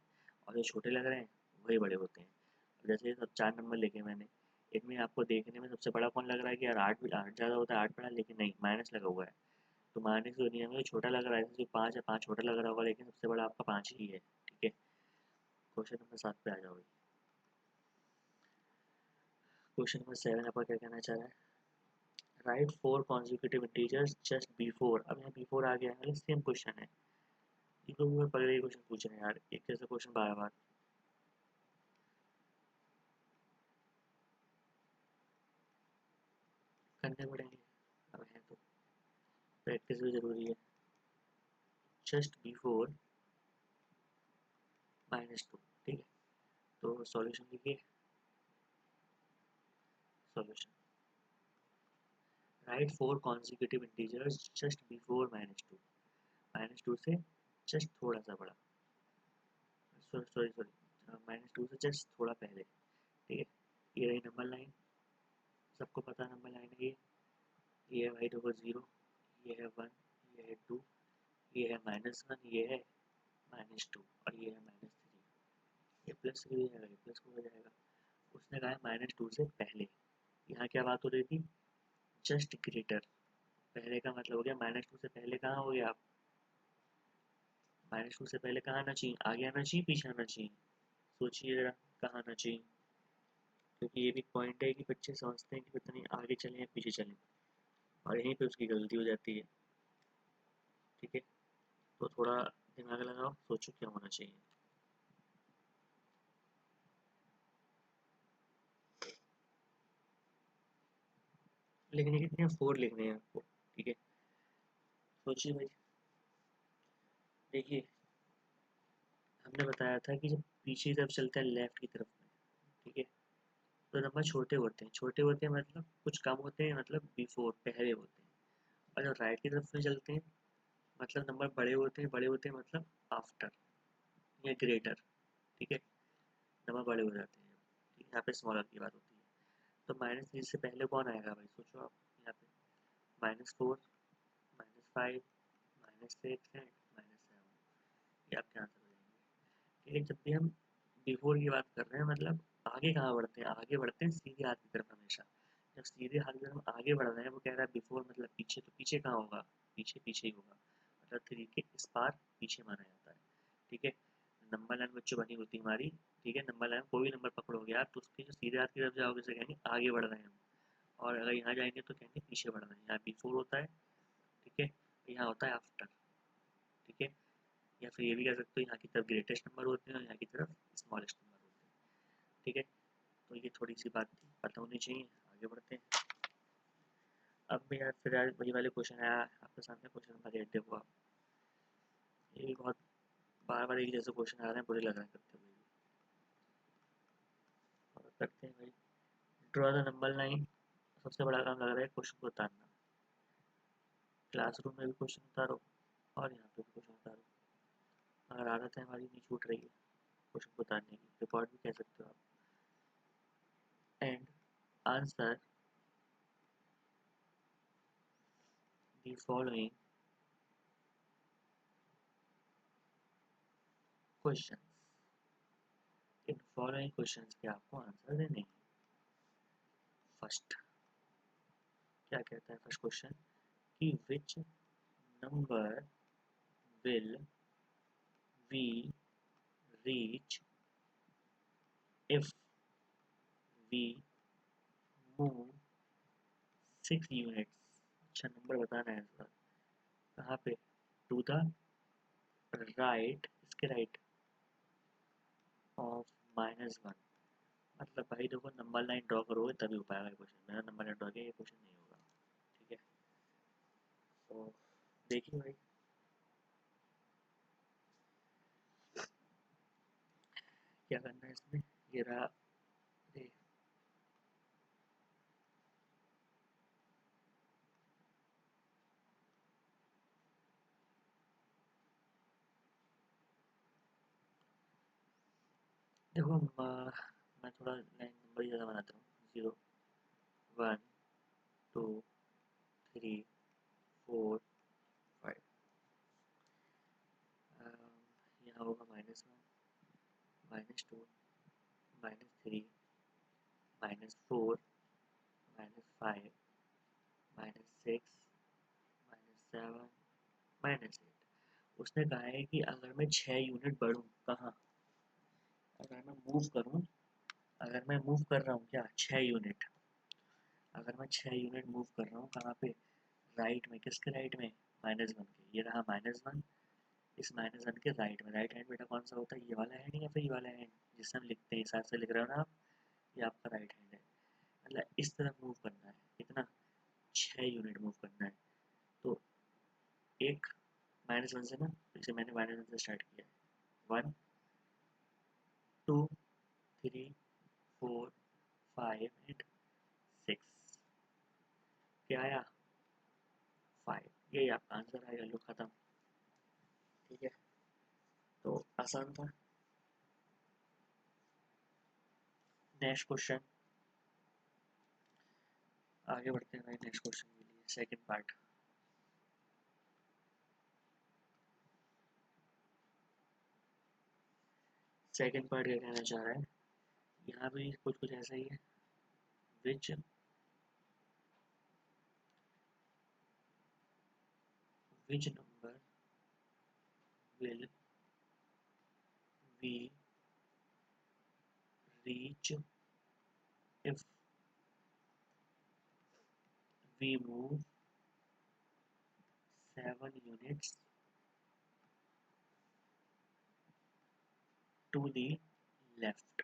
और जो छोटे लग रहे हैं वही बड़े होते हैं। जैसे सब 4 नंबर लिखे मैंने, इनमें आपको देखने में सबसे बड़ा कौन लग रहा है कि यार 8 ज़्यादा होता है, 8 बड़ा, लेकिन नहीं, माइनस लगा हुआ है। तो माइनस की दुनिया में जो छोटा लग रहा है, जो 5 है, 5 छोटा लग रहा होगा, लेकिन सबसे बड़ा आपका 5 ही है, ठीक है। क्वेश्चन नंबर 7 पे आ जाओगे। क्वेश्चन नंबर 7 आपका क्या कहना चाह रहा है, right 4 consecutive integers just before. अब यहाँ बिफोर आ गया है, मतलब सेम क्वेश्चन है, इनको भी पहले ही क्वेश्चन पूछ रहे हैं यार, एक जैसा क्वेश्चन बार बार करने पड़ेंगे। अब है तो प्रैक्टिस भी जरूरी है। जस्ट बिफोर -2, ठीक है। तो सॉल्यूशन लिखिए, solution, right 4 consecutive integers just before -2, -2 से जस्ट थोड़ा सा बड़ा, सॉरी सॉरी, -2 से जस्ट थोड़ा पहले, ठीक है। ये रही नंबर लाइन, सबको पता नंबर लाइन है ये है वाई ओवर 0, ये है 1, ये है 2, ये है -1, ये है -2, और ये है -3। ये प्लस हो जाएगा, ये प्लस हो जाएगा। उसने कहा है -2 से पहले। यहाँ क्या बात हो रही थी, जस्ट ग्रेटर, पहले का मतलब हो गया -2 से पहले कहाँ हो गया आप, -2 से पहले कहाँ आना चाहिए, आगे आना चाहिए, पीछे आना चाहिए, सोचिए जरा, कहाँ आना चाहिए। क्योंकि ये भी पॉइंट है कि बच्चे समझते हैं कि पता नहीं आगे चलें या पीछे चलें, और यहीं पे उसकी गलती हो जाती है, ठीक है। तो थोड़ा दिमाग लगाओ, सोचो क्या होना चाहिए। लिखने कितने हैं, 4 लिखने हैं आपको, ठीक है। सोचिए भाई, देखिए हमने बताया था कि जब पीछे की तरफ चलता है लेफ्ट की तरफ में, ठीक है, तो नंबर छोटे होते हैं, छोटे होते हैं मतलब कुछ कम होते हैं, मतलब बिफोर, पहले होते हैं। और जब राइट की तरफ में चलते हैं मतलब नंबर बड़े होते हैं, बड़े होते हैं मतलब आफ्टर या ग्रेटर, ठीक है, नंबर बड़े हो जाते हैं, ठीक है, यहाँ पे स्मॉलर की बात होती है। तो -3 से पहले कौन आएगा भाई, सोचो आप, यहाँ पे -4, -5, -6 एंड -7, ये आपके आंसर हो जाएंगे, ठीक है। जब भी हम बिफोर की बात कर रहे हैं मतलब आगे कहाँ बढ़ते हैं, आगे बढ़ते हैं सीधे हाथ की तरफ हमेशा। जब सीधे हाथ की तरफ हम आगे बढ़ रहे हैं, वो कह रहा है बिफोर मतलब पीछे, तो पीछे कहाँ होगा, पीछे पीछे ही होगा, मतलब 3 के इस पार पीछे माना जाता है, ठीक है। नंबर लाइन बच्चों बनी होती है हमारी, ठीक है। नंबर लाइन कोई भी नंबर पकड़ोगे आप तो उसके जो सीधे हाथ की तरफ जाओगे उसे कहेंगे आगे बढ़ रहे हैं हम, और अगर यहाँ जाएंगे तो कहेंगे पीछे बढ़ रहे हैं। यहाँ बिफोर होता है, ठीक है, यहाँ होता है आफ्टर, ठीक है। या फिर ये भी कह सकते हो यहाँ की तरफ ग्रेटेस्ट नंबर होते हैं और यहाँ की तरफ स्मॉलेस्ट नंबर होते हैं, ठीक है। तो ये थोड़ी सी बात थी, पता होनी चाहिए, आगे बढ़ते हैं। अब भी यार फिर यार वही वाले क्वेश्चन आया आपके सामने, क्वेश्चन नंबर 8 देखो आप, ये भी बहुत बार बार एक जैसे क्वेश्चन आ रहे हैं, बुरे लग रहे हैं करते हुए, और करते हैं भाई। ड्रॉ द नंबर लाइन, सबसे बड़ा काम लग रहा है क्वेश्चन को उतारना, क्लासरूम में भी क्वेश्चन उतारो और यहाँ पे भी क्वेश्चन उतारो, अगर आदत है हमारी नहीं छूट रही है क्वेश्चन को उतारने की, रिकॉर्ड भी कह सकते हो आप। And answer the following question, in following question के आपको आंसर देने हैं। फर्स्ट, क्या कहता है फर्स्ट क्वेश्चन कि which number will we reach if we move 6 units. अच्छा नंबर बताना है इसका, कहाँ पे, टू द राइट, इसके राइट ऑफ -1। मतलब भाई देखो नंबर लाइन ड्रॉ करोगे तभी हो पाएगा क्वेश्चन, मैंने नंबर लाइन ड्रॉ किया, ये क्वेश्चन नहीं होगा। ठीक है, तो देखिए भाई क्या करना है इसमें। ये रहा, अरे देखो मैं थोड़ा लाइन नंबर ज़्यादा बनाता हूँ, 0 1 2 3 4 5। यहाँ होगा -1 -2 -3 -4 -5 -6 -7 -8। उसने कहा है कि अगर मैं 6 यूनिट बढ़ूँ कहाँ, अगर मैं मूव करूँ, अगर मैं मूव कर रहा हूँ क्या 6 यूनिट, अगर मैं 6 यूनिट मूव कर रहा हूँ कहाँ पे, राइट में, किसके राइट में, -1 के, ये रहा -1, इस -1 के राइट में, राइट हैंड बेटा कौन सा होता है, ये वाला हैंड या फिर ये वाला हैंड जिससे हम लिखते हैं, हिसाब से लिख रहे हो ना आप, ये आपका राइट हैंड है। मतलब इस तरफ मूव करना है, कितना, 6 यूनिट मूव करना है। तो एक -1 से ना, जैसे मैंने -1 से स्टार्ट किया है, 1 2 3 4 5 एंड 6, क्या आया, 5, ये आपका आंसर आएगा, लो खत्म। ठीक है, तो आसान था। नेक्स्ट क्वेश्चन, आगे बढ़ते हैं भाई नेक्स्ट क्वेश्चन के लिए, सेकंड पार्ट। सेकंड पार्ट क्या कहना चाह रहा है, यहाँ भी कुछ कुछ ऐसा ही है, which which number will we reach if we move 7 units to the left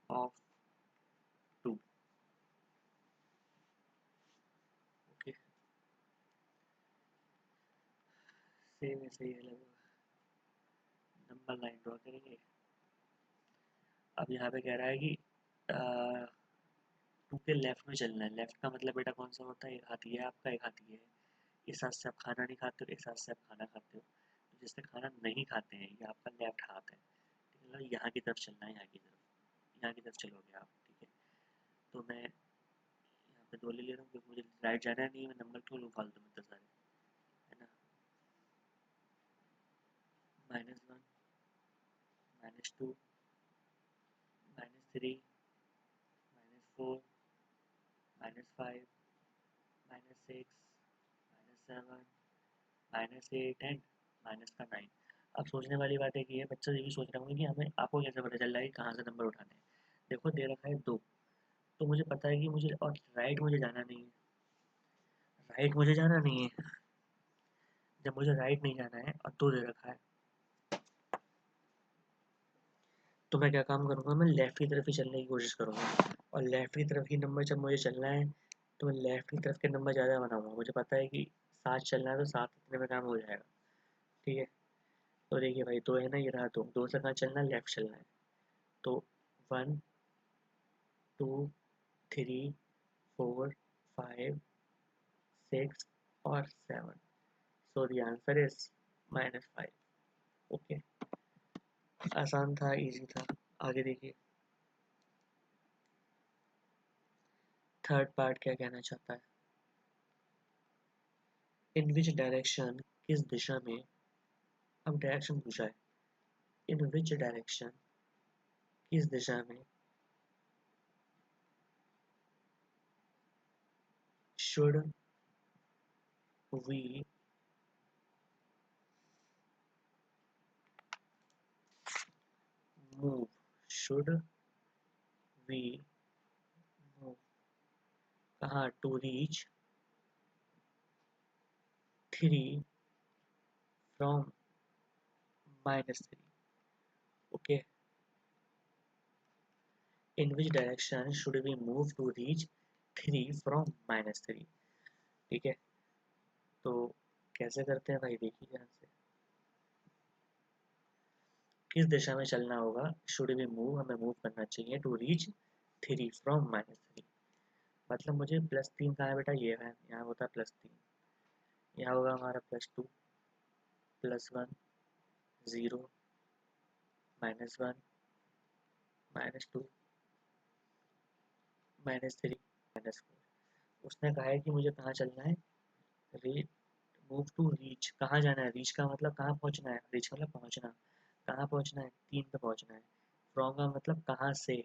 of 2। Okay, same ऐसे ही है लगभग, नंबर लाइन ड्रॉ करेंगे। अब यहाँ पे कह रहा है कि 2 के लेफ्ट में चलना है, लेफ्ट का मतलब बेटा कौन सा होता है, एक हाथ ये है आपका, एक हाथ ये है, इस हाथ से आप खाना नहीं खाते हो, इस हाथ से आप खाना खाते हो, तो जिससे खाना नहीं खाते हैं ये आपका लेफ्ट हाथ है। ठीक है, मतलब यहाँ की तरफ चलना है, यहाँ की तरफ, यहाँ की तरफ चलोगे आप। ठीक है, तो मैं यहाँ पे 2 ले ले रहा हूँ क्योंकि मुझे राइट जाना नहीं है, मैं नंबर क्यों लूँ फालतू में इतने सारे, है ना। -1 -2 -3 -4 -5 -6 -7 -8 एंड माइनस का 9। अब सोचने वाली बात है कि ये बच्चा ये भी सोच रहा होंगे कि हमें, आपको कैसे पता चल रहा है कि कहाँ से नंबर उठाने हैं। देखो दे रखा है 2, तो मुझे पता है कि मुझे, और राइट मुझे जाना नहीं है, राइट मुझे जाना नहीं है, जब मुझे राइट नहीं जाना है और 2 दे रखा है, तो मैं क्या काम करूँगा, मैं लेफ़्ट की तरफ ही चलने की कोशिश करूँगा, और लेफ़्ट की तरफ ही नंबर जब मुझे चलना है, तो मैं लेफ़्ट की तरफ के नंबर ज़्यादा बनाऊँगा। मुझे पता है कि 7 चलना है तो 7 इतने में काम हो जाएगा। ठीक है, तो देखिए भाई 2 है ना, ये रहा 2, 2 से कहाँ चलना है, लेफ़्ट चलना है। तो 1 2 3 4 5 6 और 7, सो द आंसर इज़ -5। ओके, आसान था, ईज़ी था। आगे देखिए, थर्ड पार्ट क्या कहना चाहता है। इन विच डायरेक्शन, किस दिशा में, अब डायरेक्शन पूछा है, इन विच डायरेक्शन, किस दिशा में, should we move? Should we move? कहाँ? To reach 3 from -3. Okay. In which direction should we move to reach 3 from -3? ठीक है, तो कैसे करते हैं भाई, देखिए ध्यान से। किस दिशा में चलना होगा? शुड वी मूव, हमें मूव करना चाहिए टू रीच 3 फ्रॉम -3। मतलब मुझे +3 कहाँ है बेटा? ये है, यहाँ होता है +3, यहाँ होगा हमारा +2, +1, 0, -1, -2, -3, -4। उसने कहा है कि मुझे कहाँ चलना है? रीच, मूव टू रीच, कहाँ जाना है? रीच का मतलब कहाँ पहुँचना है, रीच मतलब पहुँचना। कहाँ पहुँचना है? 3 पे पहुँचना है। फ्रॉम का मतलब कहाँ से,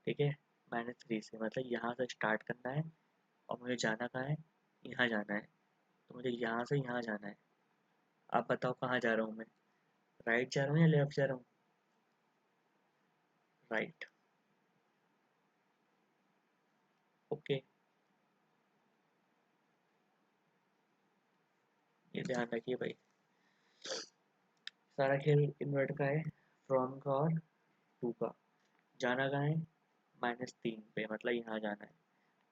ठीक है, -3 से, मतलब यहाँ से स्टार्ट करना है और मुझे जाना कहाँ है? यहाँ जाना है। तो मुझे यहाँ से यहाँ जाना है। आप बताओ कहाँ जा रहा हूँ मैं? राइट जा रहा हूँ या लेफ्ट जा रहा हूँ? राइट। ओके, ये ध्यान रखिए भाई, सारा खेल इन्वर्ट का है, फ्रॉम का और टू का। जाना कहाँ है? -3 पे, मतलब यहाँ जाना है।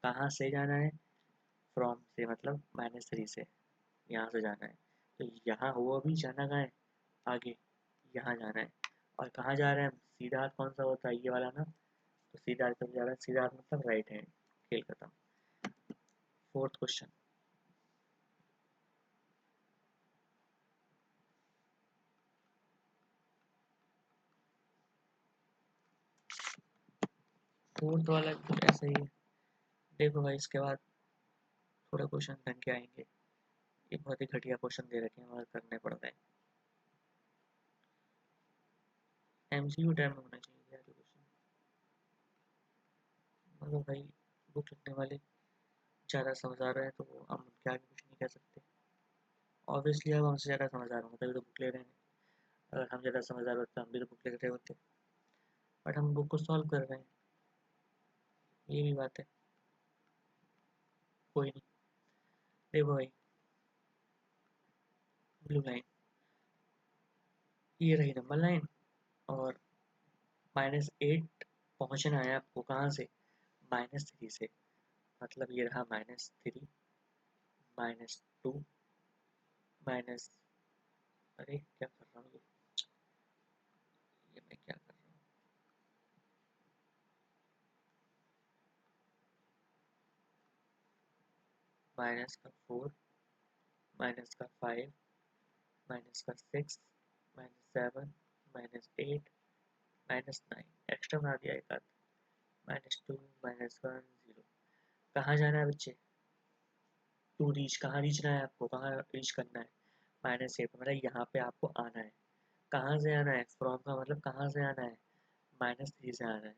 कहाँ से जाना है? फ्रॉम से मतलब -3 से, यहाँ से जाना है। तो यहाँ हुआ भी, जाना कहाँ है? आगे, यहाँ जाना है। और कहाँ जा रहे हैं हम? सीधा हाथ कौन सा होता है? ये वाला ना। तो सीधा हाथ कब जा रहा है? सीधा हाथ मतलब राइट हैंड। खेल खत्म। Fourth question. फोर्थ वाला कुछ ऐसा ही है। देखो भाई, इसके बाद थोड़ा क्वेश्चन ढंग के आएंगे। ये बहुत ही घटिया क्वेश्चन दे रखे हैं, हमारे करने पड़ रहे हैं। एमसीक्यू टाइम में होना चाहिए यार क्वेश्चन, मगर भाई बुक लिखने वाले ज़्यादा समझा रहे हैं तो हम उनके आगे कुछ नहीं कह सकते। ऑब्वियसली अब हमसे ज़्यादा समझदार होंगे तभी तो बुक ले रहे हैं। अगर हम ज़्यादा समझदार होते हम भी तो बुक लिख रहे होते, बट हम बुक को सॉल्व कर रहे हैं, ये भी बात है। कोई नहीं। देखो भाई, ब्लू लाइन, ये रही नंबर लाइन, और -8 पहुंचना है आपको कहाँ से? -3 से। मतलब ये रहा -3, -2, माइनस, अरे क्या कर रहा हूँ ये मैं क्या कर रहा हूँ? -4, -5, -6, -7, -8, -9, एक्स्ट्रा बना दिया एक आध, -2, -1, 0। कहाँ जाना है बच्चे? टू रीच, कहाँ रीचना है आपको? कहाँ रीच करना है? -8 मतलब यहाँ पे आपको आना है। कहाँ से आना है? फ्रॉम का मतलब कहाँ से आना है? -3 से आना है।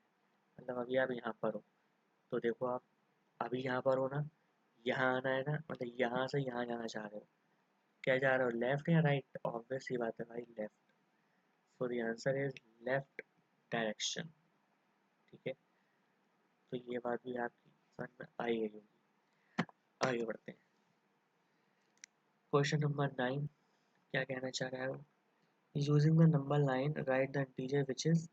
मतलब अभी आप यहाँ पर हो, तो देखो आप अभी यहाँ पर हो ना, यहाँ आना है ना, मतलब यहाँ से यहाँ जाना चाह रहे हो। क्या जा रहे हो? लेफ्ट या राइट? ऑब्वियस ही बात है भाई, left. So the answer is left direction. ठीक है, तो ये बात भी आपकी समझ में आई गई होगी। आगे बढ़ते हैं। क्वेश्चन नंबर 9, क्या कहना चाह रहा है वो? Using the number line right the integer which is.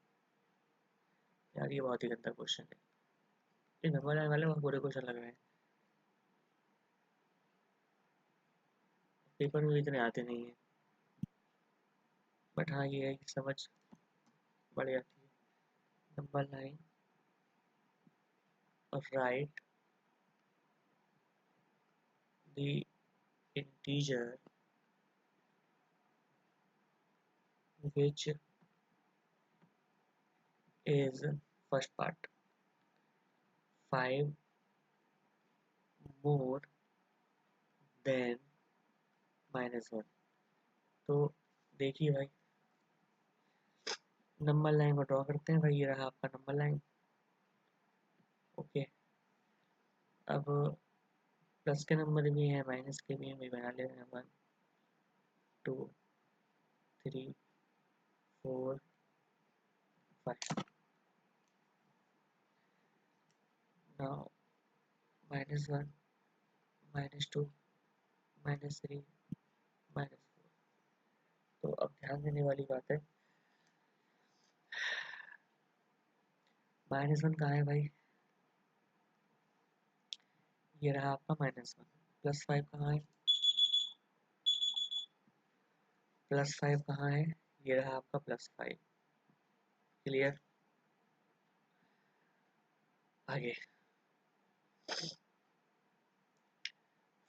यार ये बहुत ही गंदा क्वेश्चन है, ये नंबर लाइन वाले बहुत बुरे क्वेश्चन लग रहे हैं, पेपर में इतने आते नहीं है। बट हाँ ये है कि समझ बढ़ जाती है। Number line right the integer which is first part 5 more than -1। तो देखिए भाई, नंबर लाइन को ड्रॉ करते हैं भाई, ये रहा आपका नंबर लाइन। ओके, अब प्लस के नंबर भी हैं, माइनस के भी हैं, भी बना ले रहे हैं। 1 2 3 4 5। नाउ -1 -2 -3 -4। तो अब ध्यान देने वाली बात है, -1 कहाँ है भाई? ये रहा आपका -1। +5 कहाँ है? +5 कहाँ है? ये रहा आपका +5। क्लियर? आगे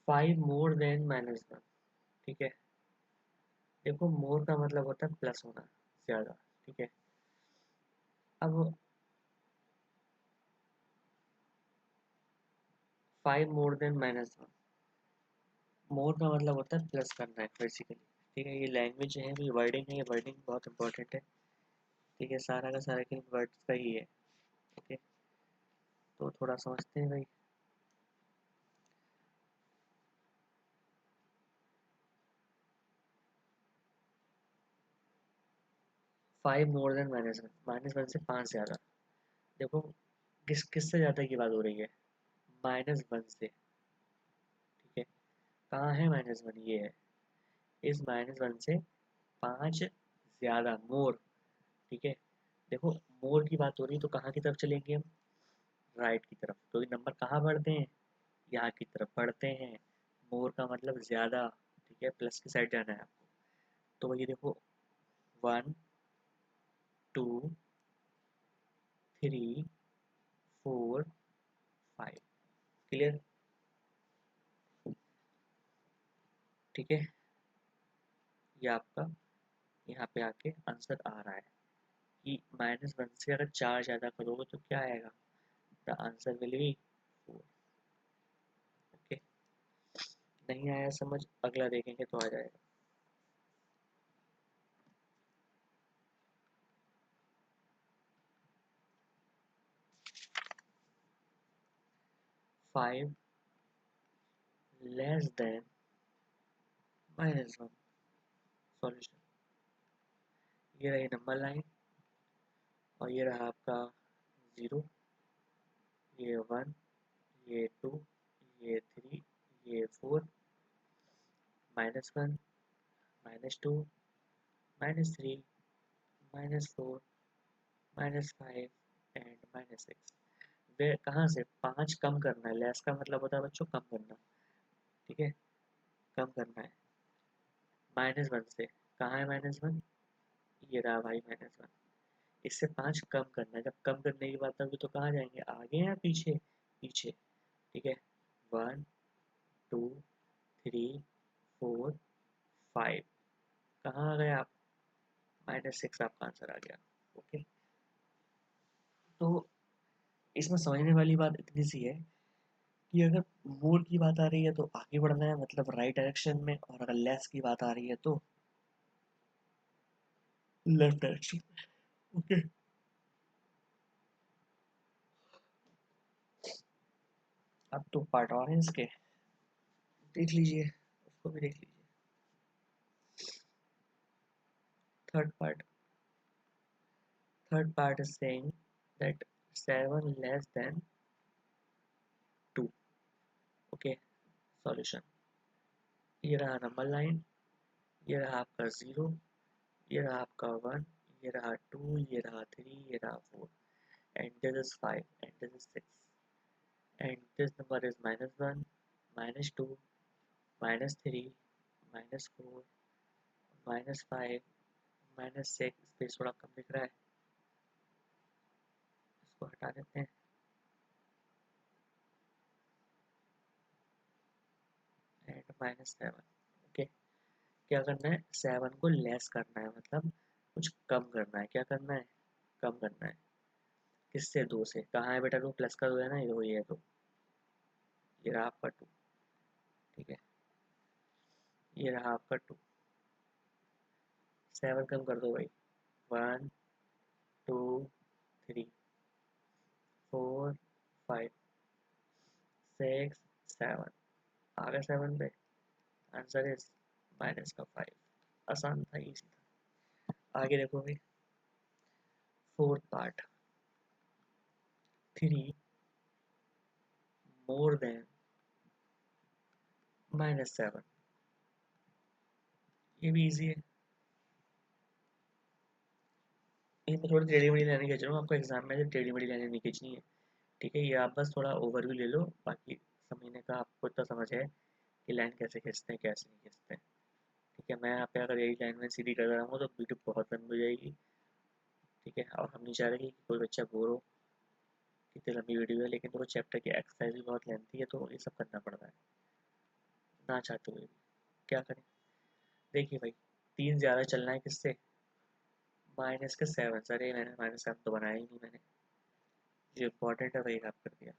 5 मोर देन -1। ठीक है, देखो मोर का मतलब होता है प्लस होना, ज्यादा। ठीक है, अब 5 मोर देन -1, मोर का मतलब होता है प्लस करना है बेसिकली। ठीक है, ये लैंग्वेज है, ये वर्डिंग है, ये वर्डिंग बहुत इंपॉर्टेंट है। ठीक है, सारा का सारा के वर्ड्स का ही है। ओके, तो थोड़ा समझते हैं भाई। 5 मोर देन -1, -1 से 5 ज्यादा। देखो किससे ज्यादा की बात हो रही है? -1 से। ठीक है, कहाँ है -1? ये है, इस -1 से 5 ज्यादा, मोर। ठीक है, देखो मोर की बात हो रही है तो कहाँ की तरफ चलेंगे हम? राइट की तरफ, क्योंकि नंबर कहाँ बढ़ते हैं? यहाँ की तरफ बढ़ते हैं। मोर का मतलब ज्यादा। ठीक है, प्लस की साइड जाना है आपको। तो ये देखो 1 2 3 4 5। क्लियर? ठीक है, ये आपका यहाँ पे आके आंसर आ रहा है कि -1 से अगर 4 ज़्यादा करोगे तो क्या आएगा? The answer will be 4। Okay, नहीं आया समझ? अगला देखेंगे तो आ जाएगा। 5 लेस देन -1। सॉल्यूशन, ये रही नंबर लाइन, और ये रहा आपका 0, ये 1, ये 2, ये 3, ये 4, -1 -2 -3 -4 -5 एंड -6। वे कहाँ से 5 कम करना है? लेस का मतलब होता है बच्चों कम करना। ठीक है, कम करना है -1 से। कहाँ है -1? ये रहा भाई -1। इससे 5 कम करना है। जब कम करने की बात होगी तो कहाँ जाएंगे, आगे या पीछे? पीछे। ठीक है, 1 2 3 4 5। कहाँ आ गए आप? -6 आपका आंसर आ गया। ओके, तो इसमें समझने वाली बात इतनी सी है कि अगर मोर की बात आ रही है तो आगे बढ़ना है, मतलब राइट डायरेक्शन में, और अगर लेस की बात आ रही है तो लेफ्ट डायरेक्शन। ओके, अब तो पार्ट और है इसके, देख लीजिए, उसको भी देख लीजिए। Third part, third part is saying that 7 less than 2। Okay, solution, ये रहा नंबर लाइन, ये रहा आपका 0, ये रहा आपका 1, ये रहा 2, ये रहा 3, ये रहा 4, and this is 5, and this is 6, and this number is -1, -2, -3, -4, -5, -6। Space थोड़ा कम दिख रहा है, इसको हटा देते हैं, एंड -7। ओके, क्या करना है? 7 को लेस करना है, मतलब कुछ कम करना है। क्या करना है? कम करना है। किससे? 2 से। कहाँ है बेटा 2? प्लस का 2 है ना, ये है 2। ये रहा आपका 2। ठीक है, ये रहा आपका 2। 7 कम कर दो भाई। 1 2 3 4 5 6 7। आ गए 7 पे, आंसर इज माइनस का 5। आसान था, इजी था। आगे देखो भाई, फोर्थ पार्ट, 3 मोर देन -7। ये भी इजी है। ये मैं थोड़ी टेढ़ी मेढ़ी लाइनें खींच रहा हूँ, आपको एग्जाम में टेढ़ी मेढ़ी लाइनें नहीं खींचनी है। ठीक है, ये आप बस थोड़ा ओवरव्यू ले लो, बाकी समझने का आपको इतना समझ है कि लाइन कैसे खींचते हैं कैसे नहीं खींचते हैं। ठीक है, मैं यहाँ पे अगर यही लाइन में सीधी कर रहा हूँ तो वीडियो बहुत लंबी हो जाएगी। ठीक है, और हम नहीं चाह रहे कि कोई बच्चा बोर हो, इतनी लंबी वीडियो है, लेकिन देखो चैप्टर की एक्सरसाइज भी बहुत लेंथी है, तो ये सब करना पड़ता है ना चाहते हुए भी। क्या करें, देखिए भाई, 3 ज़्यादा चलना है किससे, माइनस के 7। अरे मैंने -7 तो बनाया ही नहीं मैंने, जो इम्पोर्टेंट है वही आप कर दिया।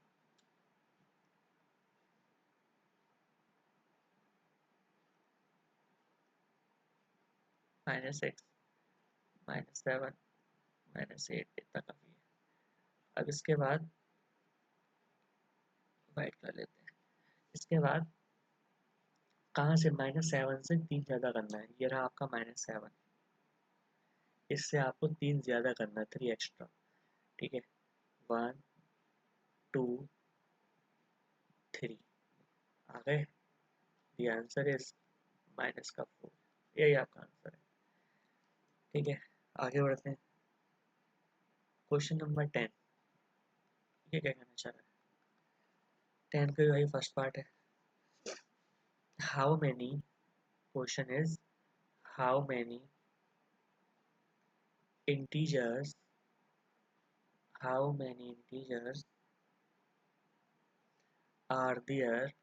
-6, -7, -8, इतना काफ़ी है। अब इसके बाद वाइट कर लेते हैं। इसके बाद कहाँ से, -7 से 3 ज़्यादा करना है। ये रहा आपका -7, इससे आपको 3 ज़्यादा करना है, 3 एक्स्ट्रा। ठीक है, 1 2 3 आ गए। द आंसर इज माइनस का 4। यही आपका आंसर है। ठीक है, आगे बढ़ते हैं। क्वेश्चन नंबर 10, ये क्या कहना चाह रहा है। 10 का वही फर्स्ट पार्ट है। How many, question is how many integers, how many integers are there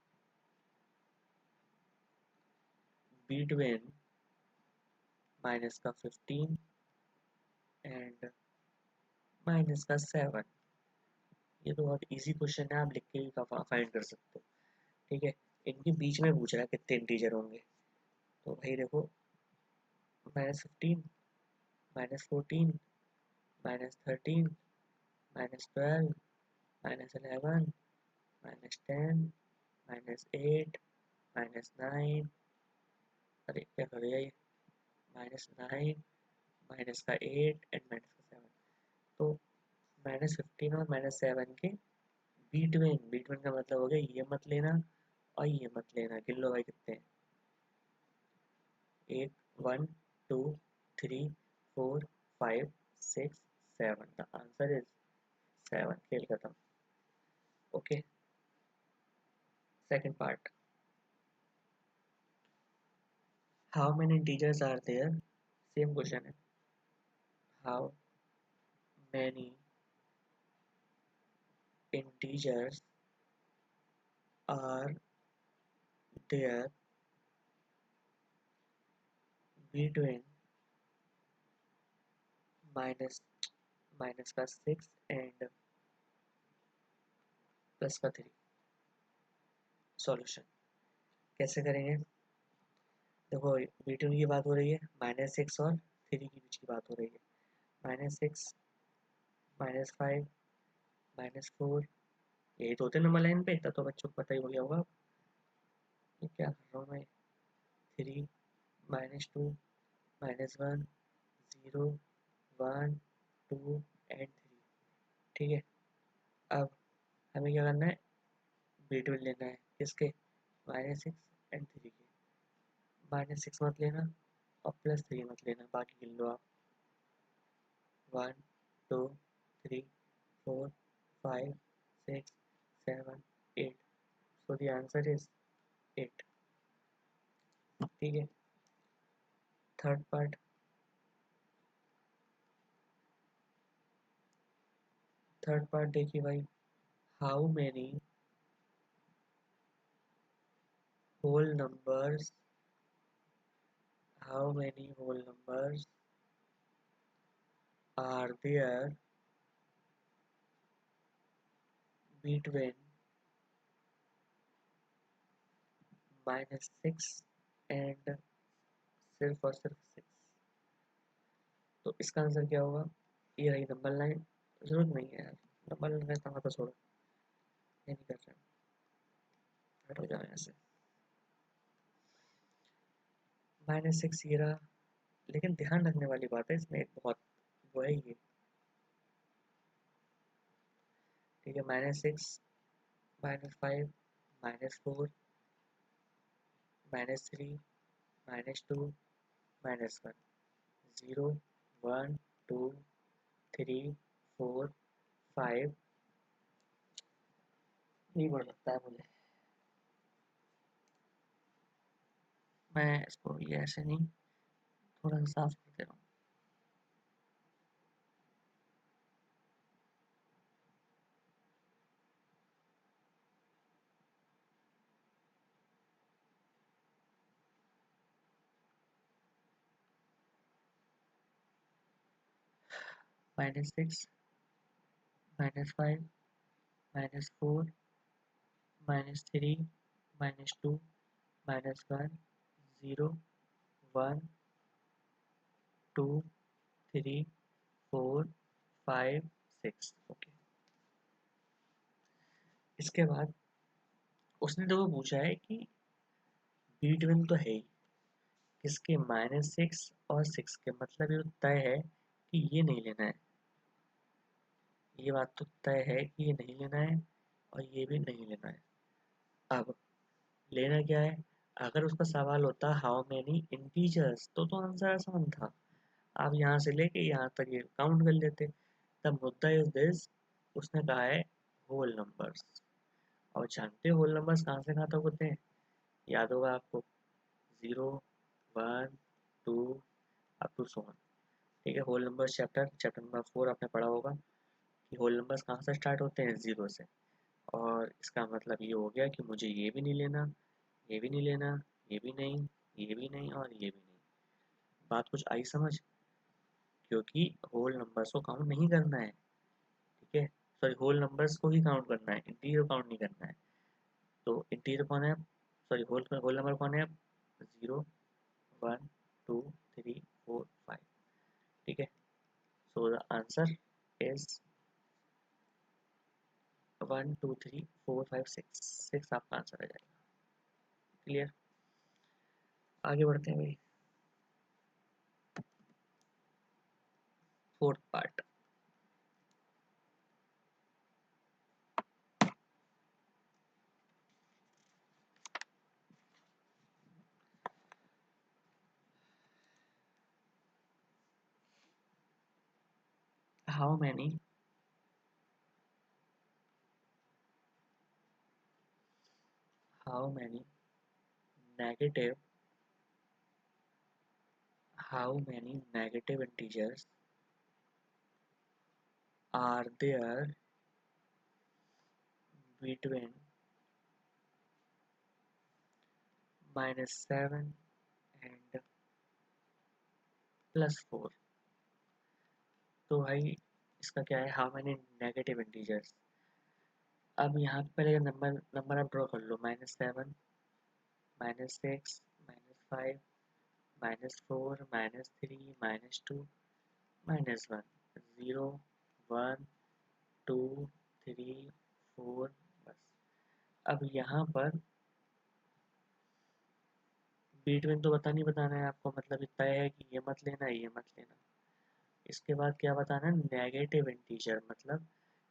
between minus का 15 एंड माइनस का 7। ये तो बहुत इजी क्वेश्चन है, आप लिख के भी फाइंड कर सकते हो। ठीक है, इनके बीच में पूछ रहा है कितने इंटीजर होंगे। तो भाई देखो, -15, -14, -13, -12, -11, -10, -8, -9, अरे क्या कर दिया ये, -9, माइनस का 8 एंड -7। तो -15 और -7 के बीटवीन, बीटवीन का मतलब हो गया ये मत लेना और ये मत लेना। गिन लो भाई कितने हैं, 1 1 2 3 4 5 6 7। The answer is 7। खेल खत्म। Okay, second part, how many integers are there, same question है। How many integers are there between minus minus का 6 एंड प्लस का 3। सॉल्यूशन कैसे करेंगे, देखो बीटवीन की बात हो रही है, -6 और 3 के बीच की बात हो रही है। -6, -5, -4, यही तो होते नंबर लाइन पे, इतना तो बच्चों को पता ही हो गया होगा। ये क्या कर रहा हूँ मैं, 3, -2, -1, 0, 1, 2 एंड 3। ठीक है, अब हमें क्या करना है, बीटवीन लेना है किसके, -6 एंड 3 के। -6 मत लेना और +3 मत लेना, बाकी गिन लो आप, 1 2 3 4 5 6 7 8। So the answer is 8। ठीक है, थर्ड पार्ट, थर्ड पार्ट देखिए भाई, how many whole numbers, how many whole numbers are there between -6 and सिर्फ और सिर्फ 6। तो इसका आंसर क्या होगा, ये रही नंबर लाइन। जरूरत नहीं है यार, नंबर लाइन का तो छोड़ो, ये नहीं कर रहे हैं, हट हो जाओ यहाँ से। -6 ये रहा। लेकिन ध्यान रखने वाली बात है इसमें एक बहुत, वो है ये, ठीक है। -6, -5, -4, -3, -2, -1, 0, 1, 2, 3, 4, 5, नहीं बोल सकता है मुझे। मैं इसको ये ऐसे नहीं, थोड़ा सा साफ कर दे रहा हूँ। -6, -5, -4, -3, -2, -1, 0, 1, 2, 3, 4, 5, 6। ओके। इसके बाद उसने तो वो पूछा है कि B12 तो है ही, किसके -6 और 6 के, मतलब ये तो तय है कि ये नहीं लेना है। ये बात तो तय है कि ये नहीं लेना है और ये भी नहीं लेना है। अब लेना क्या है? अगर उसका सवाल होता हाउ मेनी इंटीजर्स तो आंसर आसान था। आप यहाँ से लेके यहाँ तक ये काउंट कर लेते। द मुद्दा इज दिस, उसने कहा है होल नंबर्स। और जानते हो होल नंबर्स कहाँ से कहाँ तक होते हैं? याद होगा आपको, 0, 1, 2 अप टू सो ऑन। ठीक है, whole numbers chapter chapter number 4 आपने पढ़ा होगा कि होल नंबर्स कहाँ से स्टार्ट होते हैं? 0 से। और इसका मतलब ये हो गया कि मुझे ये भी नहीं लेना, ये भी नहीं लेना, ये भी नहीं, ये भी नहीं और ये भी नहीं। बात कुछ आई समझ? क्योंकि होल नंबर्स को काउंट नहीं करना है, ठीक है। सॉरी, होल नंबर्स को ही काउंट करना है, इंटीजर काउंट नहीं करना है। तो इंटीजर कौन है? सॉरी, होल होल नंबर कौन है? 0, 1, 2, 3, 4, 5। ठीक है। सो द आंसर इज 1, 2, 3, 4, 5, 6। 6 आपका आंसर आ जाएगा। क्लियर? आगे बढ़ते हैं भाई। Fourth part, how many how many negative how many negative integers are there between -7 and +4? तो भाई इसका क्या है, हाउ मैनी नेगेटिव इंटीजर्स। अब यहाँ पे पहले नंबर नंबर आप ड्रॉ कर लो। -7, -6, -5, -4, -3, -2, -1, 0, 1, 2, 3, 4। बस। अब यहाँ पर बीटवीन तो बता नहीं बताना है आपको, मतलब इतना है कि ये मत लेना, ये मत लेना। इसके बाद क्या बताना है? नेगेटिव इंटीजर, मतलब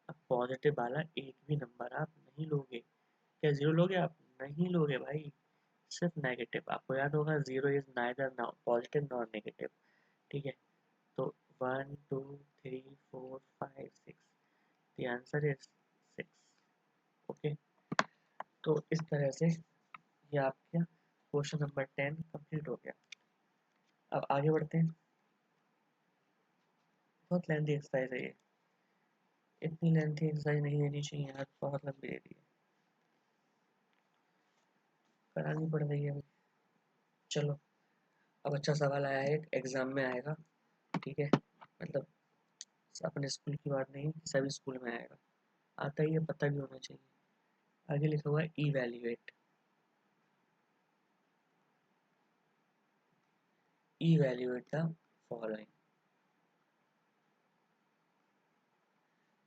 अब पॉजिटिव वाला एक भी नंबर आप नहीं लोगे। क्या जीरो लोगे आप? नहीं लोगे भाई, सिर्फ नेगेटिव। आपको याद होगा, zero is neither positive nor negative. ठीक है। तो 1, 2, 3, 4, 5, 6, द आंसर इज 6। ओके। तो इस तरह से ये आपका क्वेश्चन नंबर 10 कंप्लीट हो गया। अब आगे बढ़ते हैं। बहुत लेंथी एक्सरसाइज है ये, इतनी लेंथी एक्सरसाइज नहीं देनी चाहिए यार, बहुत लंबी दे दी है, करानी पड़ रही है। चलो, अब अच्छा सवाल आया है, एग्जाम में आएगा। ठीक है, मतलब अपने स्कूल की बात नहीं, सभी स्कूल में आएगा, आता ही है, पता भी होना चाहिए। आगे लिखा हुआ है evaluate. Evaluate the following.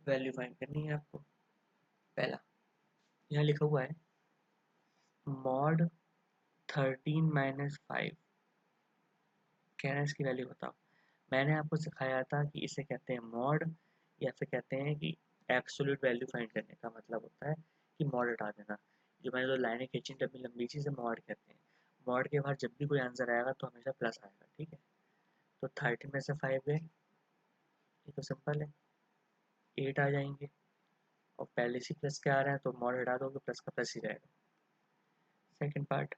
Value find करनी है आपको। पहला, यहाँ लिखा हुआ है मॉड 13 - 5 कह रहे हैं इसकी वैल्यू बताओ। मैंने आपको सिखाया था कि इसे कहते हैं मॉड, या फिर कहते हैं कि एब्सोल्यूट वैल्यू फाइंड करने का मतलब होता है कि मॉड हटा देना। जो मैंने जो लाइनें खींची लंबी लंबी सी, इसे मॉड कहते हैं। मॉड के बाद जब भी कोई आंसर आएगा तो हमेशा प्लस आएगा, ठीक है। तो 30 में से 5 गए, ये तो सिंपल है, 8 आ जाएंगे। और पहले से प्लस के आ रहे हैं तो मॉड हटा दोगे, प्लस का प्लस ही रहेगा। Second part,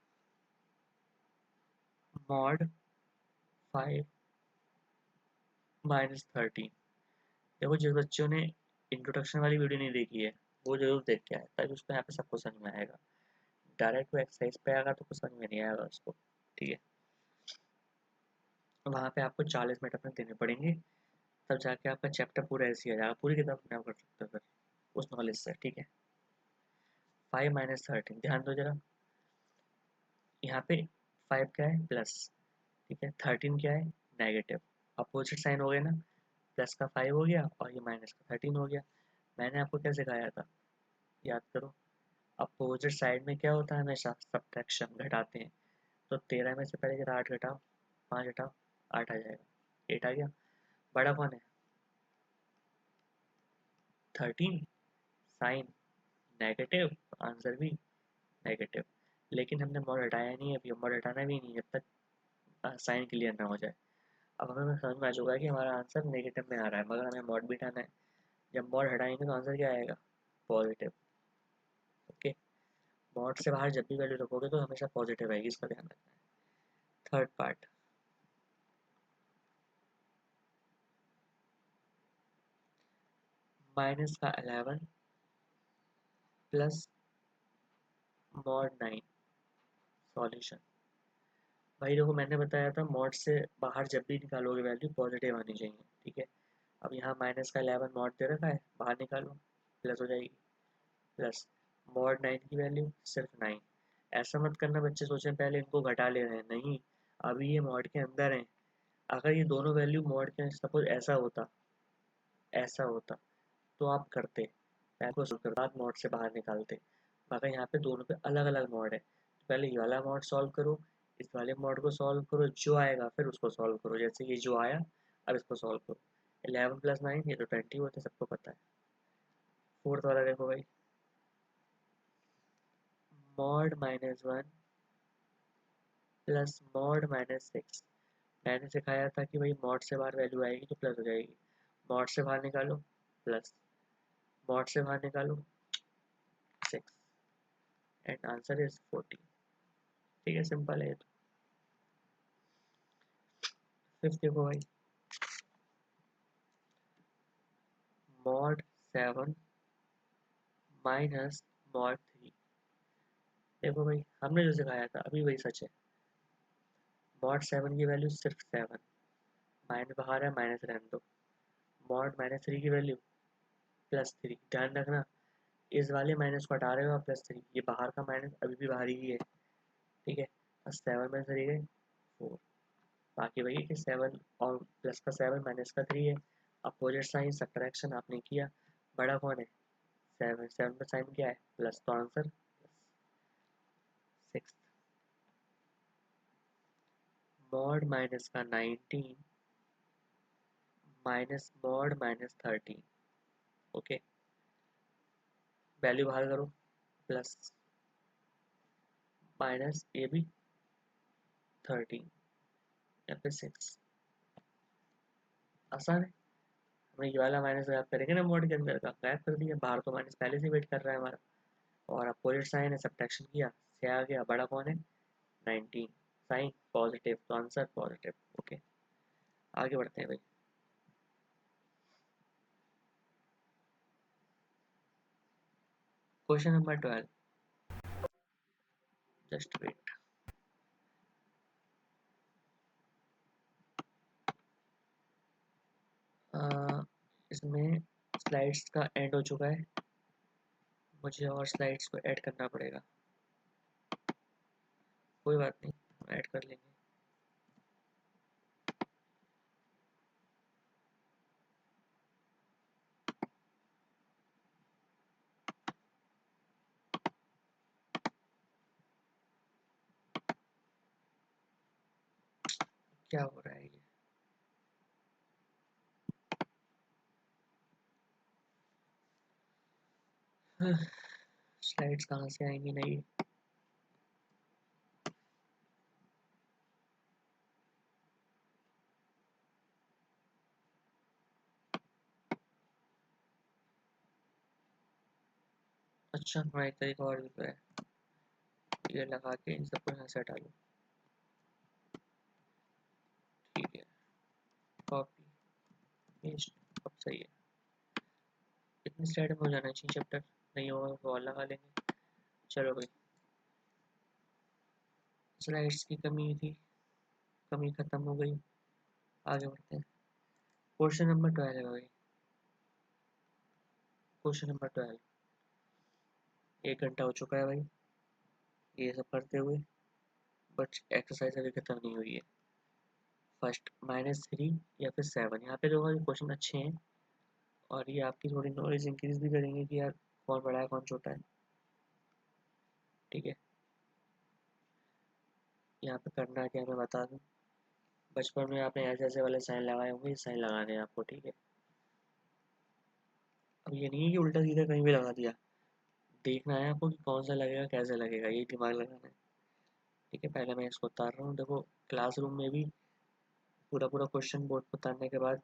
mod 5 minus 13। देखो जिस बच्चों ने इंट्रोडक्शन वाली वीडियो नहीं देखी है वो जरूर देख के आए, ताकि उसको यहाँ पे सब कुछ समझ में आएगा। डायरेक्ट वो एक्सरसाइज पे आएगा तो कुछ समझ में नहीं आएगा उसको, ठीक है। वहाँ पे आपको 40 मिनट अपने देने पड़ेंगे, तब जाके आपका चैप्टर पूरा ऐसे ही आ जाएगा, पूरी किताब अपने आप कर सकते हो फिर उस नॉलेज से, ठीक है। 5 माइनस 13, ध्यान दो जरा, यहाँ पे 5 क्या है, प्लस, ठीक है। 13 क्या है, नेगेटिव। अपोजिट साइन हो गया ना, प्लस का 5 हो गया और ये माइनस का 13 हो गया। मैंने आपको क्या सिखाया था, याद करो। अपोजिट साइड में क्या होता है, हमेशा सब्ट्रैक्शन, घटाते हैं। तो 13 में से पहले जरा 8 घटाओ, 5 घटाओ, 8 आ जाएगा, 8 आ गया। बड़ा कौन है, 13, साइन नेगेटिव, आंसर भी नेगेटिव। लेकिन हमने मॉड हटाया नहीं है, अभी मॉड हटाना भी नहीं जब तक साइन क्लियर ना हो जाए। अब हमें समझ में आ चुका है कि हमारा आंसर नेगेटिव में आ रहा है, मगर हमें मॉड भी हटाना है। जब मॉड हटाएंगे तो आंसर क्या आएगा, पॉजिटिव, ओके। मॉड से बाहर जब भी वैल्यू रखोगे तो हमेशा पॉजिटिव आएगी, इसका ध्यान रखना है। थर्ड पार्ट, माइनस का 11 प्लस मॉड 9, सॉल्यूशन। भाई देखो मैंने बताया था मॉड से बाहर जब भी निकालोगे वैल्यू पॉजिटिव आनी चाहिए, ठीक है। अब यहाँ माइनस का 11 मॉड दे रखा है, बाहर निकालो प्लस हो जाएगी, प्लस मॉड 9 की वैल्यू सिर्फ 9। ऐसा मत करना बच्चे सोचें पहले इनको घटा ले रहे हैं, नहीं, अभी ये मॉड के अंदर हैं। अगर ये दोनों वैल्यू मॉड के, सपोज ऐसा होता, ऐसा होता, तो आप करते, पहले को सॉल्व करते, बाद मॉड से बाहर निकालते। मगर यहाँ पे दोनों पे अलग अलग मॉड है, तो पहले ये वाला मॉड सॉल्व करो, इस वाले मॉड को सॉल्व करो, जो आएगा फिर उसको सॉल्व करो। जैसे ये जो आया, अब इसको सॉल्व करो। 11 प्लस 9 ये तो 20 होता है, सबको पता है। फोर्थ वाला देखो भाई, mod minus 1 plus mod minus 6। मैंने सिखाया था कि भाई मॉड से बाहर वैल्यू आएगी तो प्लस हो जाएगी, मॉड से बाहर निकालो प्लस, मॉड से बाहर निकालो 6, एंड आंसर इज 14, ठीक है, सिंपल है ये तो। फिफ्थ देखो भाई, मॉड 7 माइनस मॉड 3। देखो भाई हमने जो सिखाया था अभी वही सच है। मॉड 7 की वैल्यू सिर्फ 7, माइनस बाहर है, माइनस रहने दो। मॉड माइनस 3 की वैल्यू प्लस 3, ध्यान रखना इस वाले माइनस को हटा रहे हो आप, प्लस 3, ये बाहर का माइनस अभी भी बाहर ही है, ठीक है। और 7 में 3 गए 4, बाकी वही कि 7 और प्लस का 7 माइनस का 3 है। अपोजिट साइन सब्ट्रैक्शन आपने किया, बड़ा कौन है, 7, 7 का साइन क्या है, प्लस, तो आंसर 6। मॉड माइनस का 19 minus mod minus 13, okay. Value बाहर करो, प्लस माइनस ये भी 13 या फिर 6, आसान है। हमें ये वाला माइनस गायब करेंगे ना, मॉड के अंदर का गायब कर दिया, बाहर तो माइनस पहले से वेट कर रहा है हमारा। और अपोजिट साइन है, सब्ट्रैक्शन किया, से आ गया, बड़ा कौन है, 19, साइन पॉजिटिव, तो आंसर पॉजिटिव, ओके। आगे बढ़ते हैं भाई। Question number 12, just wait. इसमें स्लाइड्स का एंड हो चुका है, मुझे और स्लाइड्स को ऐड करना पड़ेगा, कोई बात नहीं, हम ऐड कर लेंगे। क्या हो रहा है ये? स्लाइड्स कहाँ से आएंगी? नहीं, अच्छा हमारा एक तरीका और भी तो है, ये लगा के इन सबको यहाँ से हटा लो। ठीक है, कॉपी पेस्ट, अब सही है। इतनी स्लाइड में हो जाना चाहिए चैप्टर, नहीं होगा तो और लगा लेंगे। चलो भाई, स्लाइड्स की कमी थी, कमी खत्म हो गई, आगे बढ़ते हैं। क्वेश्चन नंबर 12 है भाई, क्वेश्चन नंबर 12। 1 घंटा हो चुका है भाई ये सब करते हुए, बट एक्सरसाइज अभी खत्म नहीं हुई है। फर्स्ट -3 या फिर 7, यहाँ पे जो क्वेश्चन अच्छे हैं और ये आपकी थोड़ी नॉलेज इंक्रीज भी करेंगे कि यार कौन बड़ा है कौन छोटा है। ठीक है, यहाँ पे करना क्या मैं बता दूँ। बचपन में आपने ऐसे ऐसे वाले साइन लगाए होंगे, ये साइन लगाने हैं आपको। ठीक है, अब ये नहीं है कि उल्टा सीधा कहीं भी लगा दिया, देखना है आपको कि कौन सा लगेगा कैसे लगेगा, यही दिमाग लगाना है। ठीक है, पहले मैं इसको उतार रहा हूँ। देखो क्लासरूम में भी पूरा पूरा क्वेश्चन बोर्ड पर उतारने के बाद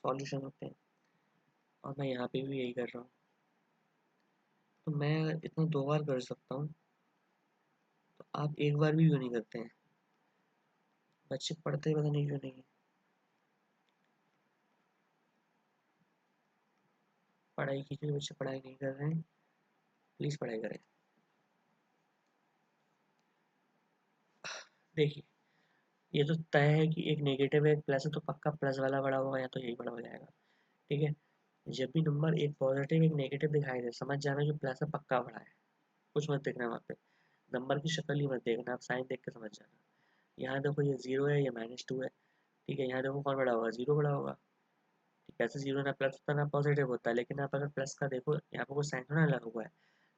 सॉल्यूशन होते हैं, और मैं यहाँ पे भी यही कर रहा हूँ। तो मैं इतना 2 बार कर सकता हूँ, तो आप एक बार भी क्यों नहीं करते हैं? बच्चे पढ़ते ही पता नहीं क्यों नहीं है। पढ़ाई कीजिए, बच्चे पढ़ाई नहीं कर रहे हैं, प्लीज़ पढ़ाई करें। देखिए, ये तो तय है कि एक नेगेटिव है एक प्लस है, तो पक्का प्लस वाला बड़ा होगा या तो यही बड़ा हो जाएगा। ठीक है, जब भी नंबर एक पॉजिटिव एक नेगेटिव दिखाई दे, समझ जाना जो प्लस है पक्का बड़ा है, कुछ मत देखना वहाँ पे, नंबर की शक्ल ही मत देखना, आप साइन देख के समझ जाना। यहाँ देखो ये 0 है, ये -2 है। ठीक है, यहाँ देखो कौन बड़ा होगा, 0 बड़ा होगा। ठीक है, ऐसे 0 ना प्लस होता ना पॉजिटिव होता है, लेकिन आप अगर प्लस का देखो, यहाँ पे कोई साइन थोड़ा लगा हुआ है,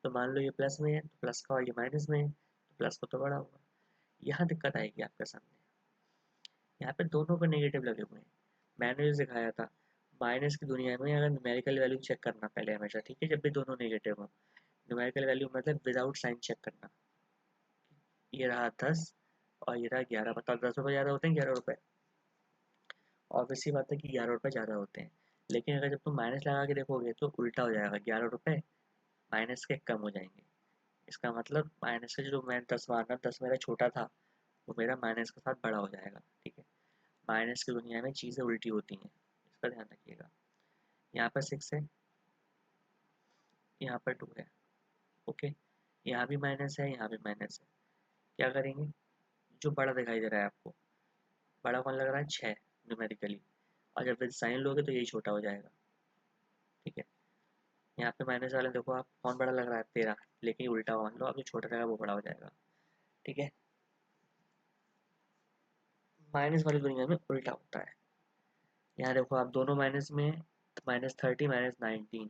तो मान लो ये प्लस में है तो प्लस का, और ये माइनस में है तो प्लस का तो बड़ा होगा। यहाँ दिक्कत आएगी आपके सामने, यहाँ पे दोनों पे नेगेटिव लगे हुए हैं। मैंने जो दिखाया था, माइनस की दुनिया में अगर न्यूमेरिकल वैल्यू चेक करना पहले हमेशा, ठीक है, जब भी दोनों नेगेटिव हो, न्यूमेरिकल वैल्यू मतलब विदाउट साइन चेक करना। ये रहा 10 और ये रहा 11, बताओ 10 रुपये ज़्यादा होते हैं 11 रुपये? ऑब्वियस सी बात है कि 11 रुपये ज़्यादा होते हैं। लेकिन अगर जब तुम माइनस लगा के देखोगे तो उल्टा हो जाएगा, 11 रुपये माइनस के कम हो जाएंगे। इसका मतलब माइनस के जो मैं 10 माना, 10 मेरा छोटा था, वो मेरा माइनस के साथ बड़ा हो जाएगा। ठीक है, माइनस की दुनिया में चीज़ें उल्टी होती हैं, इसका ध्यान रखिएगा। यहाँ पर 6 है, यहाँ पर 2 है। ओके, यहाँ भी माइनस है, यहाँ भी माइनस है। क्या करेंगे, जो बड़ा दिखाई दे रहा है आपको, बड़ा कौन लग रहा है, 6 न्यूमेरिकली, और जब विद साइन लोगे तो यही छोटा हो जाएगा। ठीक है, यहाँ पे माइनस वाले देखो आप, कौन बड़ा लग रहा है, 13, लेकिन उल्टा मान लो, अब जो छोटा रहेगा वो बड़ा हो जाएगा। ठीक है, माइनस वाली दुनिया में उल्टा होता है। यहाँ देखो आप दोनों माइनस में, -30 -19,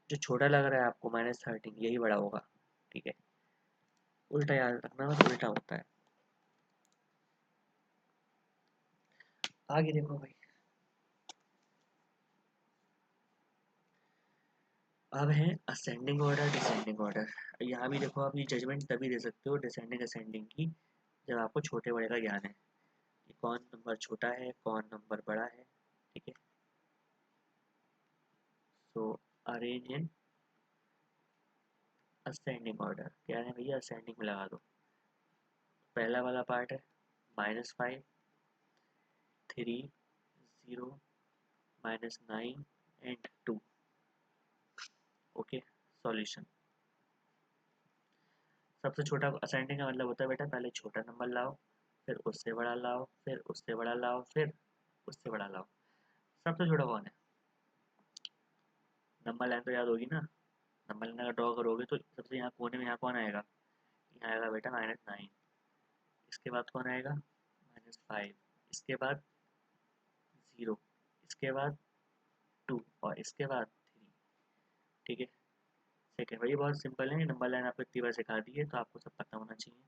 जो छोटा लग रहा है आपको -13, यही बड़ा होगा। ठीक है, उल्टा याद रखना, बस उल्टा होता है। आगे देखो भाई, अब है असेंडिंग ऑर्डर डिसेंडिंग ऑर्डर। यहाँ भी देखो आप ये जजमेंट तभी दे सकते हो डिसेंडिंग असेंडिंग की, जब आपको छोटे बड़े का ज्ञान है कि कौन नंबर छोटा है कौन नंबर बड़ा है। ठीक है, सो अरेंज इन असेंडिंग ऑर्डर, क्या है भैया, असेंडिंग में लगा दो। पहला वाला पार्ट है -5, 3, 0, -9 एंड 2। Okay, solution. सबसे छोटा असेंडिंग का मतलब होता है बेटा, पहले छोटा नंबर लाओ, फिर उससे बड़ा लाओ, फिर उससे बड़ा लाओ, फिर उससे बड़ा लाओ। सबसे छोटा कौन है? नंबर लाइन तो याद होगी ना, नंबर लाइन अगर ड्रॉ करोगे तो सबसे यहाँ कोने में यहाँ कौन आएगा, यहाँ आएगा बेटा -9। इसके बाद कौन आएगा, -5। इसके बाद 0, इसके बाद 2, और इसके बाद 3। ठीक है, सेकेंड भाई बहुत सिंपल है, नंबर लाइन आपको इतनी बार सिखा दी है तो आपको सब पता होना चाहिए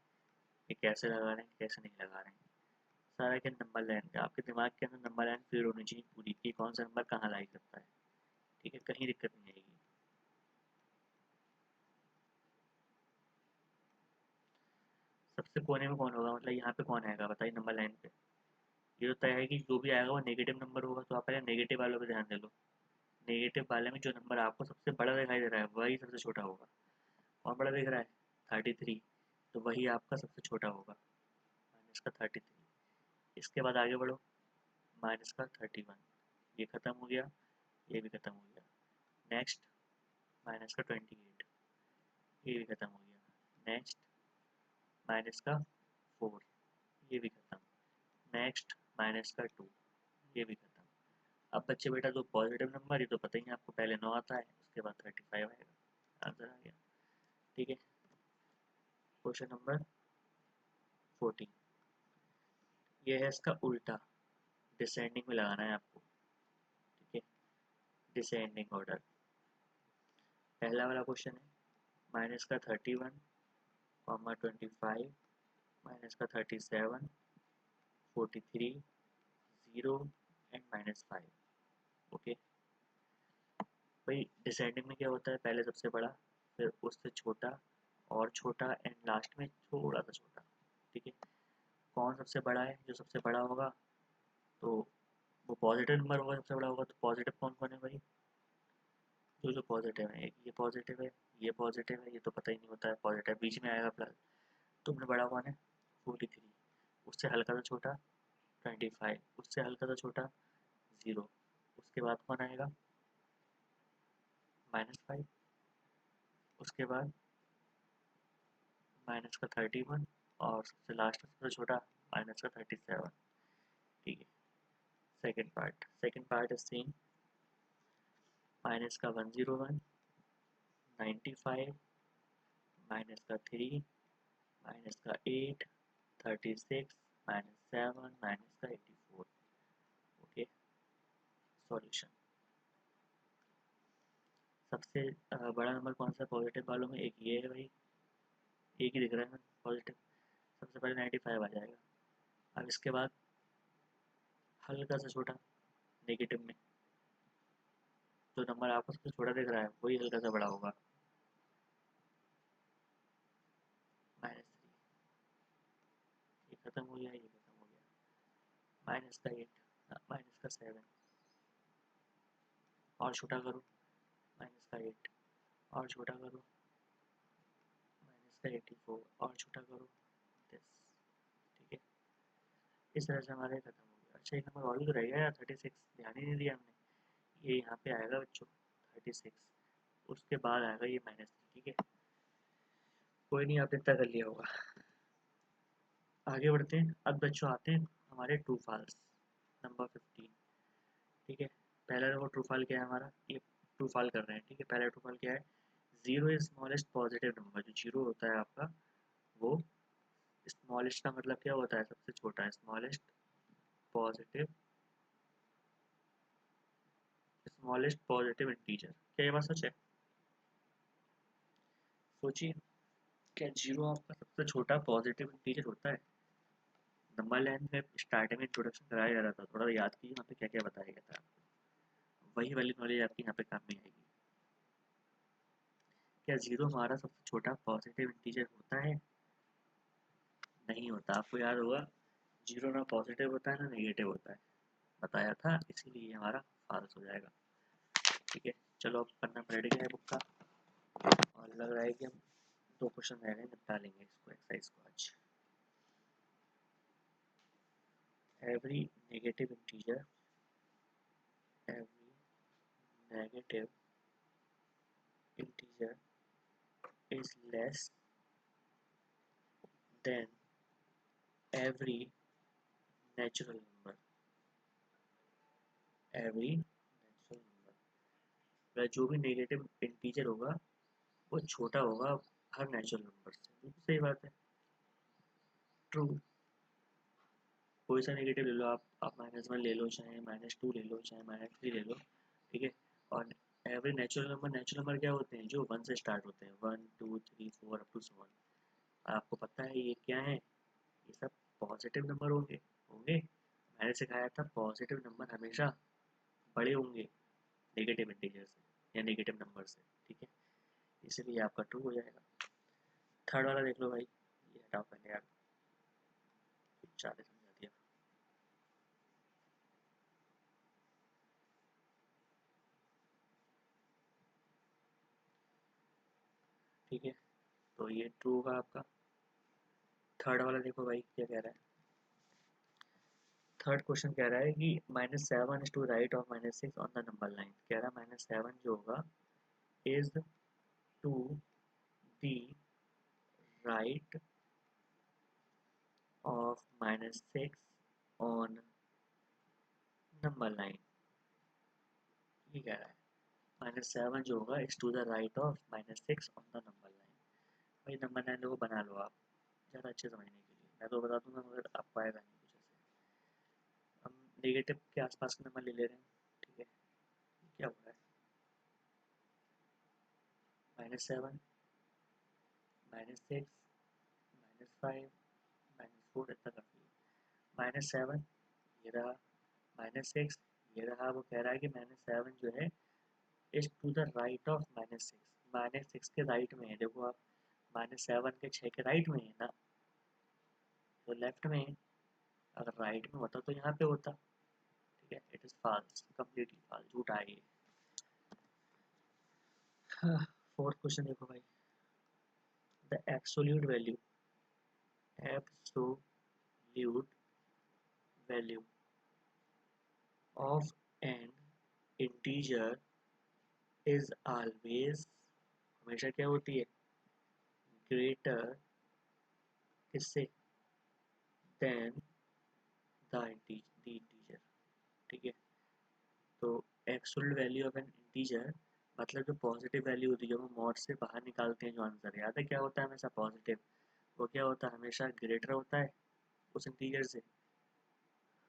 कि कैसे लगा रहे हैं कैसे नहीं लगा रहे हैं। सारा क्या नंबर लाइन का, आपके दिमाग के अंदर नंबर लाइन फीड होनी चाहिए पूरी कि कौन सा नंबर कहाँ लाई करता है। ठीक है, कहीं दिक्कत नहीं आएगी। सबसे कोने में कौन होगा, मतलब यहाँ पे कौन आएगा बताइए नंबर लाइन पे। ये तो तय है कि जो भी आएगा वो नेगेटिव नंबर होगा, तो आप पहले नेगेटिव वालों पे ध्यान दे लो। नेगेटिव वाले में जो नंबर आपको सबसे बड़ा दिखाई दे रहा है वही सबसे छोटा होगा। कौन बड़ा दिख रहा है, 33, तो वही आपका सबसे छोटा होगा, माइनस का 33। इसके बाद आगे बढ़ो, माइनस का 31, ये खत्म हो गया, ये भी खत्म हो गया। नेक्स्ट माइनस का 28, ये भी खत्म हो गया। नेक्स्ट माइनस का 4, ये भी खत्म। नेक्स्ट माइनस का 2, ये भी खत्म। अब बच्चे बेटा तो पॉजिटिव नंबर, ये तो पता ही है आपको, पहले 9 आता है उसके बाद 35 आएगा, आंसर आ गया। ठीक है, क्वेश्चन नंबर 14, ये है इसका उल्टा, डिसेंडिंग में लगाना है आपको। ठीक है, डिसेंडिंग ऑर्डर। पहला वाला क्वेश्चन है माइनस का 31, कॉमा 25, माइनस का 37, 43, 0 एंड -5। ओके भाई, डिसेंडिंग में क्या होता है, पहले सबसे बड़ा, फिर उससे छोटा और छोटा, एंड लास्ट में थोड़ा सा छोटा। ठीक है, कौन सबसे बड़ा है, जो सबसे बड़ा होगा तो वो पॉजिटिव नंबर होगा, सबसे बड़ा होगा। तो पॉजिटिव कौन कौन है भाई, जो जो पॉजिटिव है, एक ये पॉजिटिव है, ये पॉजिटिव है, ये तो पता ही नहीं होता है पॉजिटिव, बीच में आएगा प्लस। तुमने बड़ा कौन है, 43, उससे हल्का सा छोटा 25, उससे हल्का सा छोटा 0, उसके बाद कौन आएगा -5, उसके बाद माइनस का 31, और सबसे लास्ट सबसे छोटा माइनस का 37। ठीक है, second part is same, minus का 101, 95, माइनस का 3, माइनस का 8, 36, -7, माइनस का 84। Okay, solution. सबसे बड़ा नंबर कौन सा पॉजिटिव वालों में, एक ये है भाई, एक ही दिख रहा है ना पॉजिटिव, सबसे पहले 95 आ जाएगा। अब इसके बाद हल्का सा छोटा नेगेटिव में, जो नंबर आपको सबसे छोटा दिख रहा है वही हल्का सा बड़ा होगा, -3, ये खत्म हो गया, ये खत्म हो गया। -8, -7, और छोटा करो, -8, और छोटा करो, -84, और छोटा करो, 10। ठीक है, इस तरह से हमारे खत्म हो गया। अच्छा, एक नंबर और भी तो रह गया यार, 36, ध्यान ही नहीं दिया हमने। ये यहाँ पे आएगा बच्चों 36, उसके बाद आएगा ये -3। ठीक है, कोई नहीं, आपने इतना कर लिया होगा। आगे बढ़ते हैं, अब बच्चों आते हैं हमारे ट्रू फॉल्स, नंबर 15। ठीक है, पहला देखो ट्रू फॉल क्या है हमारा, ये ट्रू फॉल कर रहे हैं। ठीक है, पहला ट्रू फॉल क्या है, 0 इज स्मॉलेस्ट पॉजिटिव नंबर। जो 0 होता है आपका, वो स्मॉलेस्ट का मतलब क्या होता है, सबसे छोटा है, smallest positive, smallest positive integer. क्या ये बात सच है, सोचिए, क्या 0 आपका सबसे छोटा पॉजिटिव इंटीजर होता है। नंबर लाइन में स्टार्टिंग में इंट्रोडक्शन कराया जा रहा था, थोड़ा याद कीजिए यहाँ पे क्या क्या बताया गया था, वही वाली नॉलेज आपकी यहाँ पे काम में आएगी। क्या 0 हमारा सबसे छोटा पॉजिटिव इंटीजर होता है, नहीं होता। आपको याद होगा 0 ना पॉजिटिव होता है ना नेगेटिव होता है, बताया था, इसीलिए हमारा फॉल्स हो जाएगा। ठीक है, चलो अब पन्ना पलट गया है बुक का, और लग रहा है कि हम 2 क्वेश्चन रह गए, निपटा लेंगे इसको, एक्सरसाइज को आज। Every negative integer, every negative integer is less than every natural number, every natural number। वह जो भी नेगेटिव इंटीजर होगा वो छोटा होगा हर नेचुरल नंबर से। बिल्कुल सही बात है, ट्रू। कोई सा नेगेटिव ले लो आप -1 ले लो, चाहे -2 ले लो, चाहे -3 ले लो। ठीक है, और एवरी नेचुरल नंबर क्या होते हैं, जो 1 से स्टार्ट होते हैं, 1 2 3 4 अप टू 7। आपको पता है ये क्या है, ये सब पॉजिटिव नंबर होंगे। होंगे। मैंने सिखाया था पॉजिटिव नंबर हमेशा बड़े होंगे नेगेटिव इंटीजर से या नेगेटिव नंबर से, ठीक है, इसलिए आपका ट्रू हो जाएगा। थर्ड वाला देख लो भाई, ये हटाओ पहले यार, ज़्यादा समझा दिया। ठीक है, तो ये ट्रू होगा आपका। थर्ड वाला देखो भाई क्या कह रहा है। थर्ड क्वेश्चन कह रहा है कि -7 is to right of -6 on the number line. कह रहा है -7 जो होगा is to the right of -6 on number line. ये कह रहा है -7 जो होगा is to the right of -6 on the number line. भाई नंबर लाइन को बना लो आप ज़्यादा अच्छे समझने के लिए, मैं तो बता दूंगा मगर आपको आएगा नहीं कुछ ऐसे। हम नेगेटिव के आसपास का नंबर ले ले रहे हैं, ठीक है। क्या हो रहा है, -7, -6, -5, -4 इतना कर दिया। -7 ये रहा, -6 ये रहा। वो कह रहा है कि -7 जो है is to the right of -6। -6 के राइट में है, देखो आप, -7 के 6 के राइट में है ना, तो लेफ्ट में है। अगर राइट में होता तो यहाँ पे होता, ठीक है। It is false, completely false, झूठा है ये। फोर्थ क्वेश्चन देखो भाई, the absolute value of an integer is always, हमेशा क्या होती है, ग्रेटर किससे, देन द इंटीजर, ठीक है। तो absolute value of an integer मतलब जो पॉजिटिव वैल्यू होती है, जब हम मॉड से बाहर निकालते हैं जो आंसर, याद है क्या होता है हमेशा पॉजिटिव, वो क्या होता है हमेशा ग्रेटर होता है उस इंटीजर से।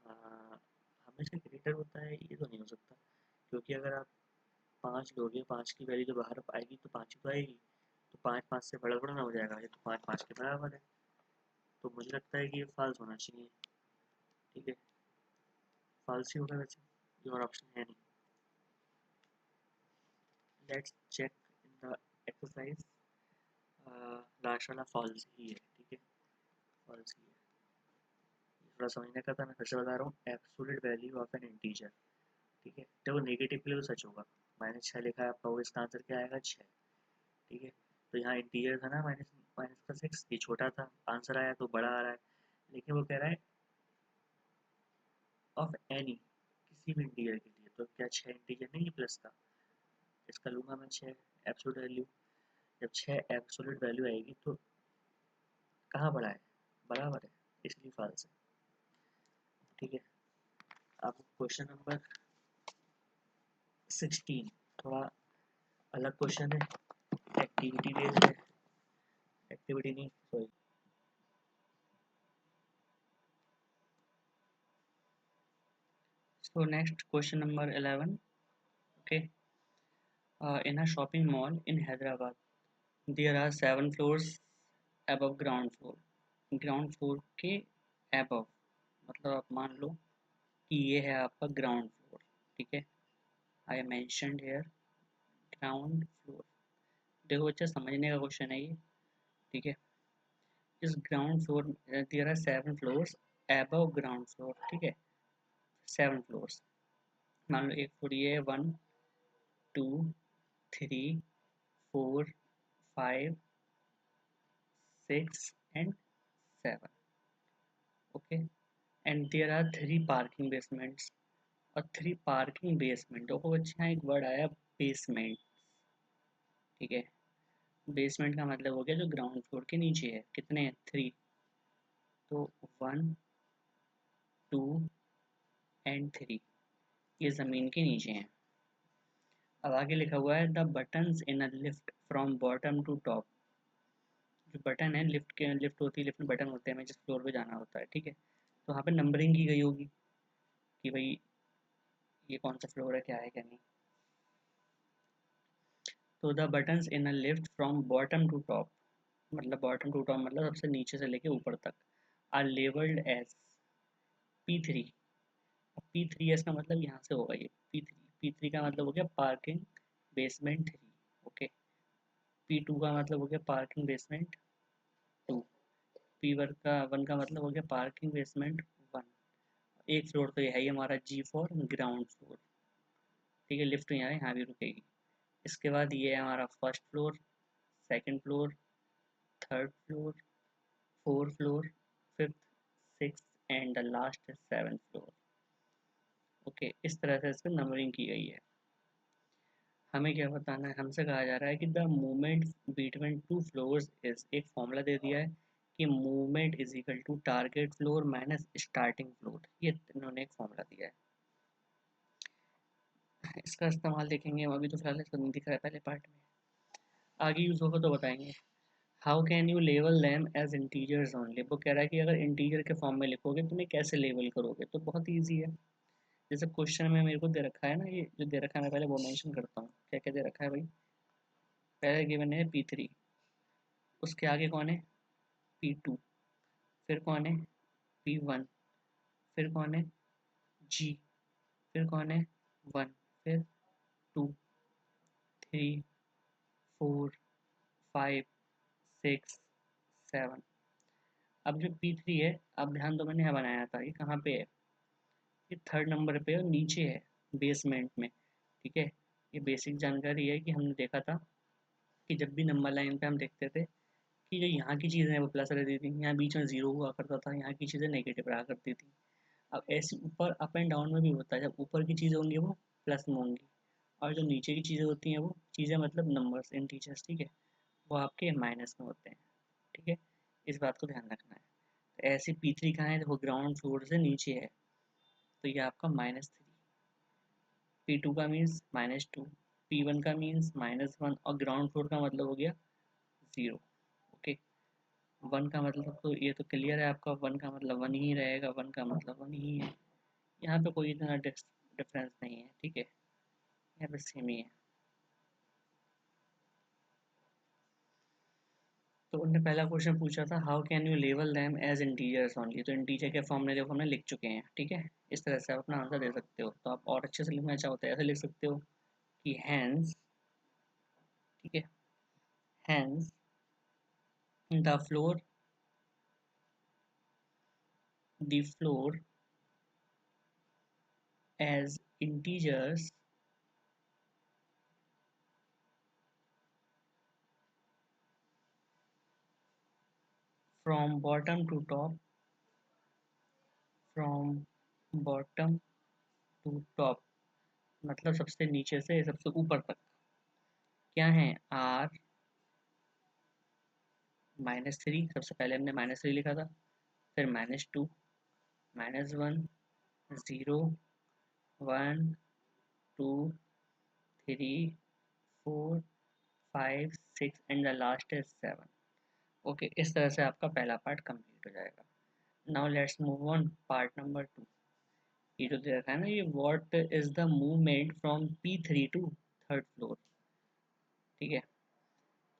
हमेशा ग्रेटर होता है ये तो नहीं हो सकता, क्योंकि अगर आप 5 लोगे, 5 की वैल्यू जब बाहर आएगी तो 5 ही तो आएगी, तो 5 5 से बड़ा बड़ा ना हो जाएगा, ये तो 5 5 के बराबर है। तो मुझे लगता है कि ये फॉल्स होना चाहिए, ठीक है, फॉल्स ही होगा वैसे, ये और ऑप्शन है नहीं। Let's check in the exercise. Last वाला फॉल्स ही है, ठीक है, फॉल्स ही है। थोड़ा समझने का था, मैं फिर से बता रहा हूँ, absolute value of an integer, ठीक है। देखो नेगेटिव के लिए तो सच होगा, -6 लिखा है आपका, वो इसका आंसर क्या आएगा 6, ठीक है। तो यहाँ इंटीजर था ना माइनस माइनस का 6, ये छोटा था, आंसर आया तो बड़ा आ रहा है। लेकिन वो कह रहा है ऑफ एनी, किसी भी इंटीजर के लिए, तो क्या 6 इंटीजर नहीं है प्लस का, इसका लूँगा मैं 6 एब्सोल्यूट वैल्यू। जब 6 एब्सोल्यूट वैल्यू आएगी तो कहाँ बड़ा है, बराबर है, इसलिए फॉल्स है, ठीक है। अब क्वेश्चन नंबर 16 थोड़ा अलग क्वेश्चन है, एक्टिविटी बेस्ड है, एक्टिविटी नहीं sorry. So next question number 11. Okay. In a shopping mall in Hyderabad, there are 7 floors above ground floor. Ground floor के above मतलब आप मान लो कि ये है आपका ground floor, ठीक है। I mentioned here ground floor। देखो बच्चा समझने का क्वेश्चन है ये, ठीक है। इस ground floor there are 7 floors above ground floor, ठीक है, 7 फ्लोर्स। मान लो एक फ्लोर ये है, 1 2 3 4 5 6 and 7, okay, and there are 3 parking basements। और 3 parking basement, देखो बच्चे यहाँ एक वर्ड आया बेसमेंट, ठीक है। बेसमेंट का मतलब हो गया जो ग्राउंड फ्लोर के नीचे है, कितने हैं 3, तो 1 2 एंड 3 ये ज़मीन के नीचे हैं। अब आगे लिखा हुआ है the buttons in a lift from bottom to top. जो बटन है लिफ्ट के, लिफ्ट होती है, लिफ्ट में बटन होते हैं, हमें जिस फ्लोर पे जाना होता है, ठीक है। तो वहाँ पे नंबरिंग की गई होगी कि भाई ये कौन सा फ्लोर है, क्या है क्या नहीं। तो the buttons in a lift from bottom to top, मतलब बॉटम टू टॉप मतलब सबसे नीचे से लेके ऊपर तक, आर लेबल्ड एज, P3। अब P3 का मतलब यहाँ से होगा ये P3 का मतलब हो गया पार्किंग बेसमेंट 3। ओके। P2 का मतलब हो गया पार्किंग बेसमेंट 2। P1 का मतलब हो गया पार्किंग बेसमेंट 1। एक फ्लोर तो ये है ही हमारा G4 ग्राउंड फ्लोर। ठीक है, लिफ्ट यहाँ है, यहाँ भी रुकेगी। इसके बाद ये है हमारा first floor, second floor, third floor, fourth floor, fifth, six and the last है सेवन्थ फ्लोर। ओके, इस तरह से इसमें नंबरिंग की गई है। हमें क्या बताना है, हमसे कहा जा रहा है कि the movement between two floors is, एक फॉर्मूला दे दिया है कि movement is equal to target floor minus starting floor. ये इन्होंने एक फॉर्मूला दिया है, इसका इस्तेमाल देखेंगे हम। अभी तो फिलहाल इसको नहीं दिख रहा है पहले पार्ट में, आगे यूज होगा तो बताएंगे। हाउ कैन यू लेवल दैम एज इंटीजर्स ओनली। वो कह रहा है कि अगर इंटीजर के फॉर्म में लिखोगे तो उन्हें कैसे लेवल करोगे, तो बहुत ईजी है। जैसे क्वेश्चन में मेरे को दे रखा है ना, ये जो दे रखा है मैं पहले वो मेंशन करता हूँ, क्या क्या दे रखा है भाई। पहले गिवन है P3, उसके आगे कौन है P2, फिर कौन है P1, फिर कौन है G, फिर कौन है 1, फिर 2, 3, 4, 5, 6, 7। अब जो P3 है, अब ध्यान दो, मैंने यहाँ बनाया था, ये कहाँ पे है, ये थर्ड नंबर पे और नीचे है बेसमेंट में। ठीक है, ये बेसिक जानकारी है कि हमने देखा था कि जब भी नंबर लाइन पे हम देखते थे कि जो यहाँ की चीज़ें हैं वो प्लस रहती थी, यहाँ बीच में जीरो हुआ करता था, यहाँ की चीज़ें नेगेटिव रहा करती थी। अब ऐसे ऊपर अप एंड डाउन में भी होता है, जब ऊपर की चीज़ें होंगी वो प्लस में होंगी, और जो नीचे की चीज़ें होती हैं वो चीज़ें मतलब नंबर्स इन टीचर्स, ठीक है, वो आपके माइनस में होते हैं। ठीक है, इस बात को ध्यान रखना है। तो ऐसे P3 कहाँ है, देखो ग्राउंड फ्लोर से नीचे है, तो ये आपका -3। P2 का मीन्स -2, P1 का मीन्स -1, और ग्राउंड फ्लोर का मतलब हो गया 0। ओके, 1 का मतलब तो ये तो क्लियर है आपका, 1 का मतलब 1 ही रहेगा, 1 का मतलब 1 ही है। यहाँ पे कोई इतना डिफरेंस नहीं है, ठीक है, यहाँ पे सेम ही है। तो उनने पहला क्वेश्चन पूछा था हाउ कैन यू लेवल दैम एज इंटीजर्स ओनली, तो इंटीजर के फॉर्म में देखो हमने लिख चुके हैं। ठीक है, इस तरह से आप अपना आंसर दे सकते हो। तो आप और अच्छे से लिखना चाहो तो ऐसे लिख सकते हो कि हैंस, ठीक है, hence the floor, the floor as integers from bottom to top, from bottom to top, मतलब सबसे नीचे से सबसे ऊपर तक। क्या है, R -3, सबसे पहले हमने -3 लिखा था, फिर -2, -1, 0, 1, 2, 3, 4, 5, 6 and the last is 7। Okay, इस तरह से आपका पहला पार्ट कंप्लीट हो जाएगा। Now let's move on part number 2। ये जो दे रखा है ना, ये what is the movement from P3 to third floor. ठीक है,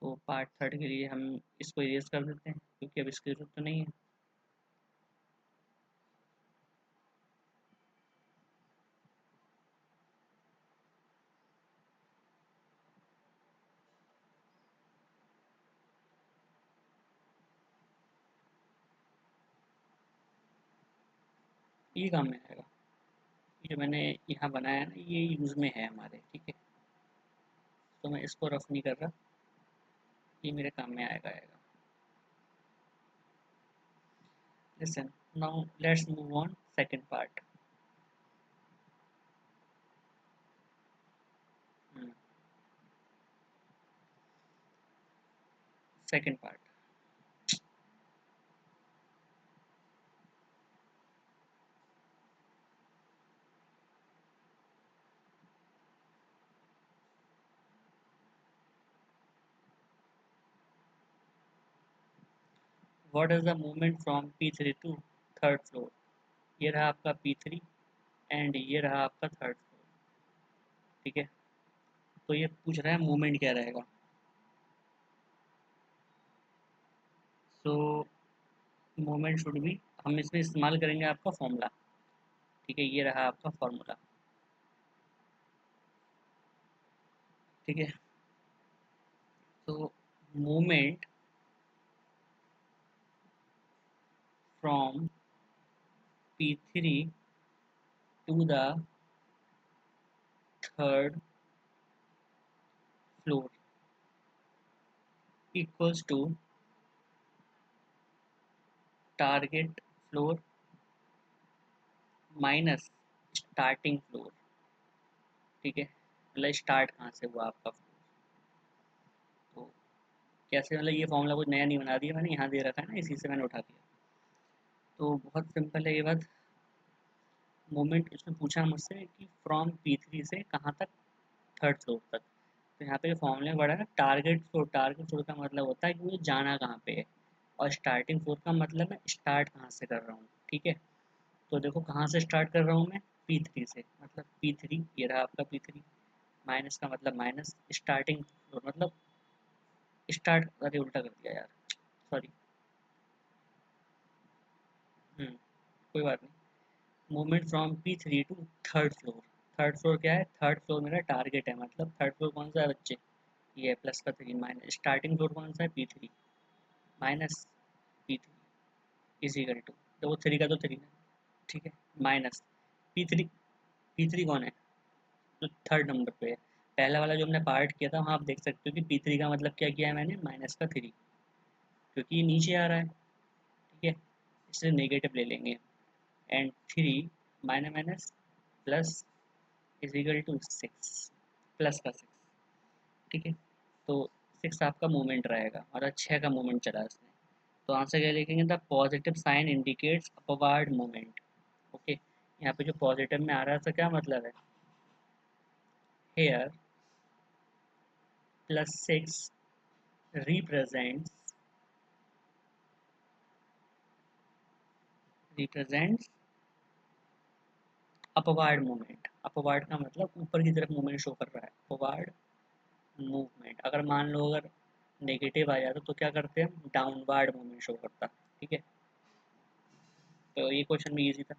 तो पार्ट थर्ड के लिए हम इसको इरेज कर देते हैं क्योंकि अब इसकी जरूरत तो नहीं है। ये काम में आएगा, ये जो मैंने यहाँ बनाया है ना, ये यूज़ में है हमारे। ठीक है, तो मैं इसको रफ नहीं कर रहा, ये मेरे काम में आएगा। Listen, now let's move on second part. Hmm. Second part. What is the movement from P3 to third floor. ये रहा आपका P3 एंड ये रहा आपका थर्ड फ्लोर। ठीक है, तो ये पूछ रहा है मूवमेंट क्या रहेगा। सो मूवमेंट शुड बी, हम इसमें इस्तेमाल करेंगे आपका फॉर्मूला। ठीक है, ये रहा आपका फॉर्मूला। ठीक है, तो movement from P3 to the third floor equals to target floor minus starting floor. ठीक है, मतलब स्टार्ट कहाँ से हुआ आपका फ्लोर। तो कैसे, मतलब ये फॉर्मूला कुछ नया नहीं बना दिया मैंने, यहाँ दे रखा है ना, इसी से मैंने उठा दिया। तो बहुत सिंपल है ये बात। मोमेंट उसने पूछा मुझसे कि फ्रॉम P3 से कहाँ तक, थर्ड फ्लोर तक। तो यहाँ पे फॉर्मूला पड़ा है टारगेट फ्लोर। टारगेट फ्लोर का मतलब होता है कि मुझे जाना कहाँ पे है, और स्टार्टिंग फ्लोर का मतलब मैं स्टार्ट कहाँ से कर रहा हूँ। ठीक है, तो देखो कहाँ से स्टार्ट कर रहा हूँ मैं, P3 से, मतलब P3 ये रहा आपका P3, माइनस का मतलब माइनस स्टार्टिंग फ्लोर मतलब स्टार्ट, अरे उल्टा कर दिया यार, सॉरी। कोई बात नहीं। Movement from P3 to third floor. Third floor क्या है, थर्ड फ्लोर मेरा टारगेट है, मतलब थर्ड फ्लोर कौन सा है बच्चे, ये है प्लस का 3 माइनस स्टार्टिंग फ्लोर कौन सा है P3 minus P3 is equal to, तो वो 3 का तो 3 है। ठीक है, माइनस P3। P3 कौन है, जो थर्ड नंबर पे है। पहला वाला जो हमने पार्ट किया था वहाँ आप देख सकते हो कि P3 का मतलब क्या किया है मैंने, माइनस का 3, क्योंकि ये नीचे आ रहा है। ठीक है, इसलिए नेगेटिव ले लेंगे। And 3 minus minus plus is equal to 6, plus का 6। ठीक है, तो 6 आपका मूवमेंट रहेगा और 6 का मूवमेंट चला इसमें। तो आंसर क्या लिखेंगे, the positive sign indicates upward movement. Okay, यहाँ पे जो पॉजिटिव में आ रहा है उसका क्या मतलब है, here +6 represents represents upward movement. Upward का मतलब ऊपर की तरफ मूवमेंट शो कर रहा है, अपवर्ड मूवमेंट। अगर मान लो अगर नेगेटिव आ जाता तो क्या करते हैं, डाउनवर्ड मूवमेंट शो करता। ठीक है, तो ये क्वेश्चन भी इजी था।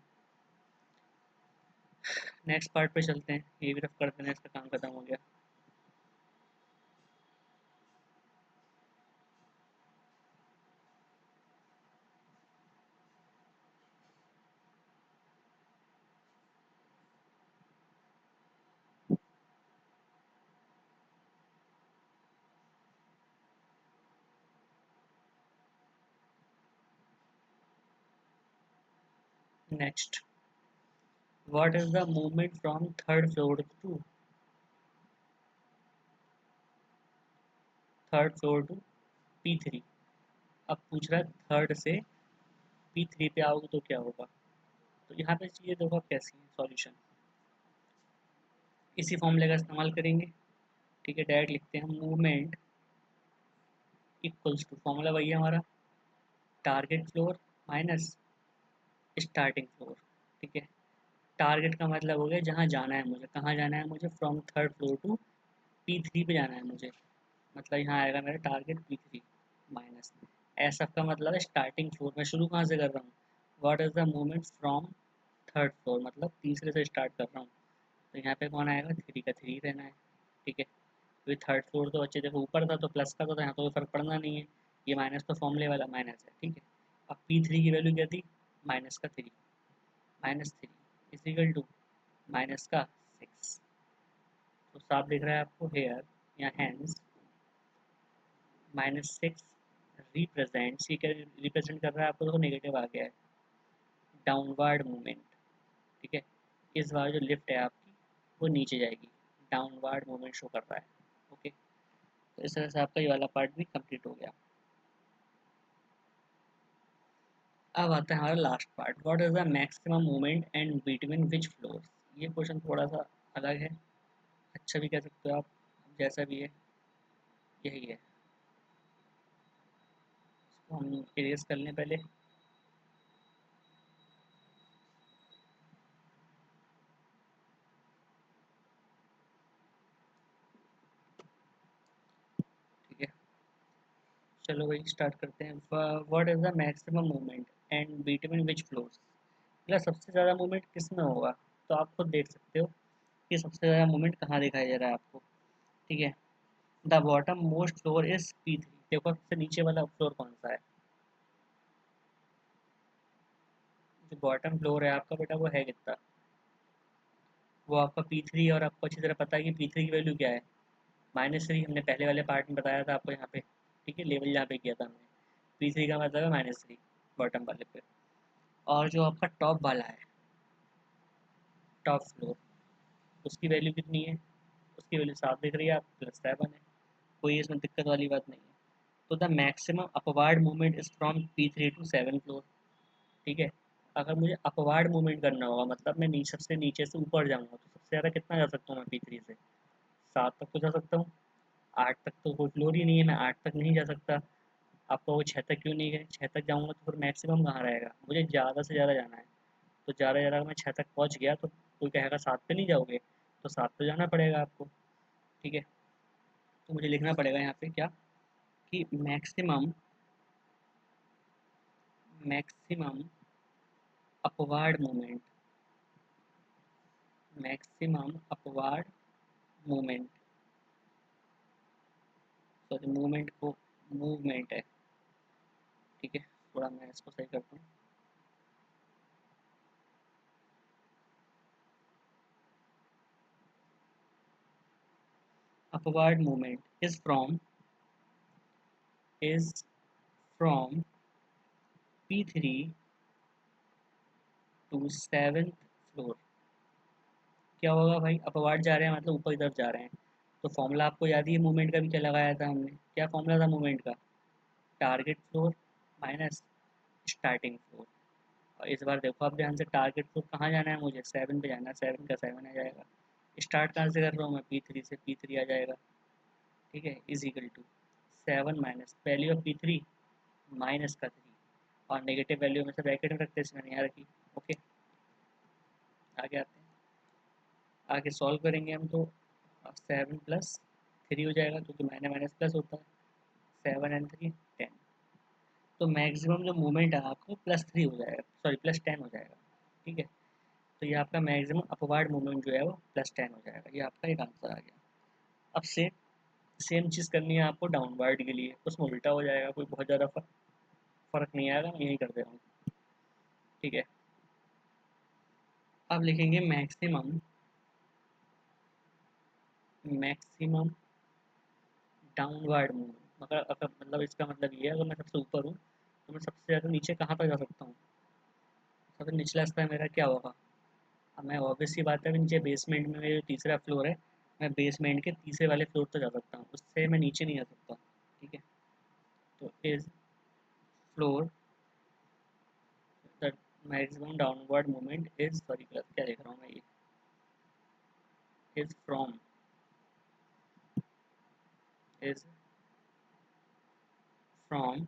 नेक्स्ट पार्ट पे चलते हैं, ये भी रफ करते हैं, इसका काम खत्म हो गया। Next, what is the movement from third floor to P3। अब पूछ रहा है थर्ड से P3 पे आओगे तो क्या होगा। तो यहाँ पे चीज़ें देखो आप कैसी है सॉल्यूशन, इसी फॉर्मूले का इस्तेमाल करेंगे। ठीक है, डायरेक्ट लिखते हैं मूवमेंट इक्वल्स टू, फॉर्मूला वही है हमारा, target floor minus starting floor. ठीक है, टारगेट का मतलब हो गया जहाँ जाना है मुझे, कहाँ जाना है मुझे, from third floor to P3 पे जाना है मुझे, मतलब यहाँ आएगा मेरा target P3 minus S F का मतलब है स्टार्टिंग फ्लोर, मैं शुरू कहाँ से कर रहा हूँ, what is the movement from third floor, मतलब तीसरे से स्टार्ट कर रहा हूँ। तो यहाँ पे कौन आएगा, 3 का 3 रहना है। ठीक है, क्योंकि थर्ड फ्लोर तो बच्चे देखो ऊपर था तो प्लस का तो यहाँ तो कोई फर्क पड़ना नहीं है, ये माइनस तो फॉर्मूले वाला माइनस है। ठीक है, अब P3 की वैल्यू क्या थी, माइनस का 3, माइनस 3 इजिकल टू माइनस का 6। तो साफ दिख रहा है आपको हेयर या हैंड्स -6 रिप्रेजेंट्स, ये क्या रिप्रेजेंट कर रहा है आपको, देखो नेगेटिव आ गया है, डाउनवर्ड मूवमेंट। ठीक है, इस बार जो लिफ्ट है आपकी वो नीचे जाएगी, डाउनवर्ड मूवमेंट शो कर रहा है। ओके, तो इस तरह से आपका ये वाला पार्ट भी कंप्लीट हो गया। अब आता है हमारा last part, what is the maximum movement and between which floors. ये क्वेश्चन थोड़ा सा अलग है, अच्छा भी कह सकते हो आप, जैसा भी है यही है। इसको हम इरेज कर लें पहले। ठीक है, चलो वही स्टार्ट करते हैं। What is the maximum movement and between which floors. मतलब सबसे ज़्यादा मूवमेंट किस में होगा, तो आप खुद देख सकते हो कि सबसे ज़्यादा मूवमेंट कहाँ दिखाई दे रहा है आपको। ठीक है, the bottom most floor is P3। देखो सबसे नीचे वाला फ्लोर कौन सा है, जो बॉटम फ्लोर है आपका बेटा वो है कितना, वो आपका P3 है। और आपको अच्छी तरह पता है कि P3 की वैल्यू क्या है, -3। हमने पहले वाले पार्ट में बताया था आपको यहाँ पे। ठीक है, लेवल यहाँ पे किया था हमने। P3 का मतलब है -3 बॉटम वाले पे। और जो आपका टॉप वाला है, टॉप फ्लोर, उसकी वैल्यू कितनी है, उसकी वैल्यू 7 दिख रही है आप, +7 है। कोई इसमें दिक्कत वाली बात नहीं है। तो the maximum upward movement is from P3 to 7 floor. ठीक है, अगर मुझे अपवार्ड मूवमेंट करना होगा, मतलब मैं नीचे, सबसे नीचे से ऊपर जाऊंगा, तो सबसे ज़्यादा कितना जा सकता हूँ मैं P3 से, 7 तक तो जा सकता हूँ। 8 तक तो कोई फ्लोर ही नहीं है, मैं 8 तक नहीं जा सकता। आपको वो 6 तक क्यों नहीं गए, 6 तक जाऊंगा तो फिर मैक्सिमम कहाँ रहेगा, मुझे ज़्यादा से ज़्यादा जाना है। तो ज़्यादा से ज़्यादा अगर मैं 6 तक पहुँच गया तो कोई कहेगा 7 पे नहीं जाओगे, तो 7 तो जाना पड़ेगा आपको। ठीक है, तो मुझे लिखना पड़ेगा यहाँ पे क्या, कि maximum, maximum upward movement, maximum upward movement, sorry movement को, मूवमेंट है। ठीक है, थोड़ा मैं इसको सही करता हूँ। Upward movement is from P3 to 7th floor. क्या होगा भाई, अपवार्ड जा रहे हैं मतलब ऊपर की तरफ जा रहे हैं, तो फॉर्मूला आपको याद ही है मूवमेंट का भी, क्या लगाया था हमने, क्या फॉर्मूला था मूवमेंट का, target floor minus starting floor. और इस बार देखो आप ध्यान से, टारगेट फ्लोर कहाँ जाना है मुझे, 7 पे जाना है, 7 का 7 आ जाएगा। स्टार्ट कहाँ से कर रहा हूँ मैं, P3 से, P3 आ जाएगा। ठीक है, is equal to 7 minus value of P3 minus का 3, और नेगेटिव वैल्यू में से ब्रैकेट में रखते हैं, इसमें यहाँ रखी। ओके, आगे आते हैं, आगे सॉल्व करेंगे हम तो 7 + 3 हो जाएगा, क्योंकि माइनस माइनस प्लस होता है। 7 और 3 10। तो मैक्सिमम जो मूवमेंट है आपको +3 हो जाएगा, सॉरी +10 हो जाएगा। ठीक है, तो ये आपका मैक्सिमम अपवार्ड मूवमेंट जो है वो +10 हो जाएगा, ये आपका एक आंसर आ गया। अब से सेम चीज़ करनी है आपको डाउनवर्ड के लिए, उसमें उल्टा हो जाएगा, कोई बहुत ज़्यादा फर्क नहीं आएगा, मैं यही कर दे रहा हूँ। ठीक है, अब लिखेंगे मैक्सिमम, मैक्सिमम डाउनवर्ड मूवमेंट। मगर अगर मतलब इसका मतलब ये है, अगर मैं सबसे ऊपर हूँ तो मैं सबसे ज़्यादा नीचे कहाँ तक जा सकता हूँ, सबसे निचला स्तर मेरा क्या होगा। अब मैं ऑब्वियस सी बात है, नीचे बेसमेंट में मेरे जो तीसरा फ्लोर है, मैं बेसमेंट के तीसरे वाले फ्लोर तक जा सकता हूँ, उससे मैं नीचे नहीं जा सकता। ठीक है, तो is floor the maximum downward movement is, sorry क्या लिख रहा हूँ मैं, ये is from, is from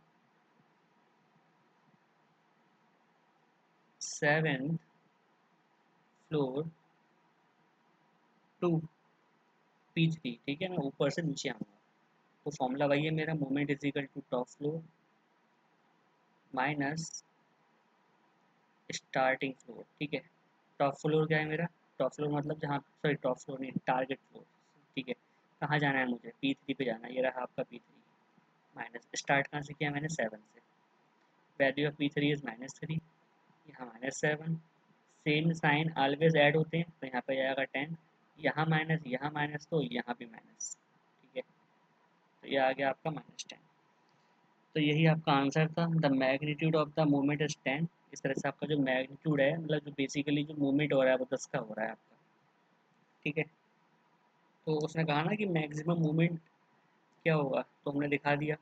7th floor to P3। ठीक है, मैं ऊपर से नीचे आऊँगा, तो फॉर्मूला वही है मेरा, movement is equal to top floor minus starting floor. ठीक है, टॉप फ्लोर क्या है मेरा, टॉप फ्लोर मतलब जहाँ, सॉरी टॉप फ्लोर नहीं, टारगेट फ्लोर। ठीक है, कहाँ जाना है मुझे, P3 पे जाना है, ये रहा आपका P3, माइनस स्टार्ट कहाँ से किया मैंने, 7 से। वैल्यू ऑफ P3 इज -3, यहाँ -7। सेम साइन ऑलवेज ऐड होते हैं, तो यहाँ पे जाएगा 10, यहाँ माइनस, यहाँ माइनस, तो यहाँ भी माइनस। ठीक है, तो ये आ गया आपका -10। तो यही आपका आंसर था, the magnitude of the movement is 10। इस तरह से आपका जो मैग्नीट्यूड है, मतलब जो बेसिकली जो मूवमेंट हो रहा है वो 10 का हो रहा है आपका। ठीक है, तो उसने कहा ना कि मैक्सिमम मूवमेंट क्या होगा, तो हमने दिखा दिया।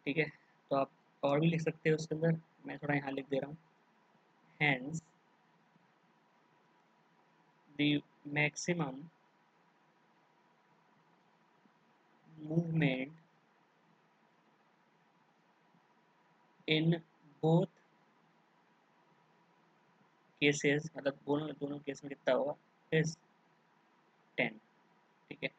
ठीक है, तो आप और भी लिख सकते हो उसके अंदर, मैं थोड़ा यहाँ लिख दे रहा हूँ। Hence the maximum movement in both cases, मतलब दोनों दोनों केस में कितना होगा, इज 10। ठीक है,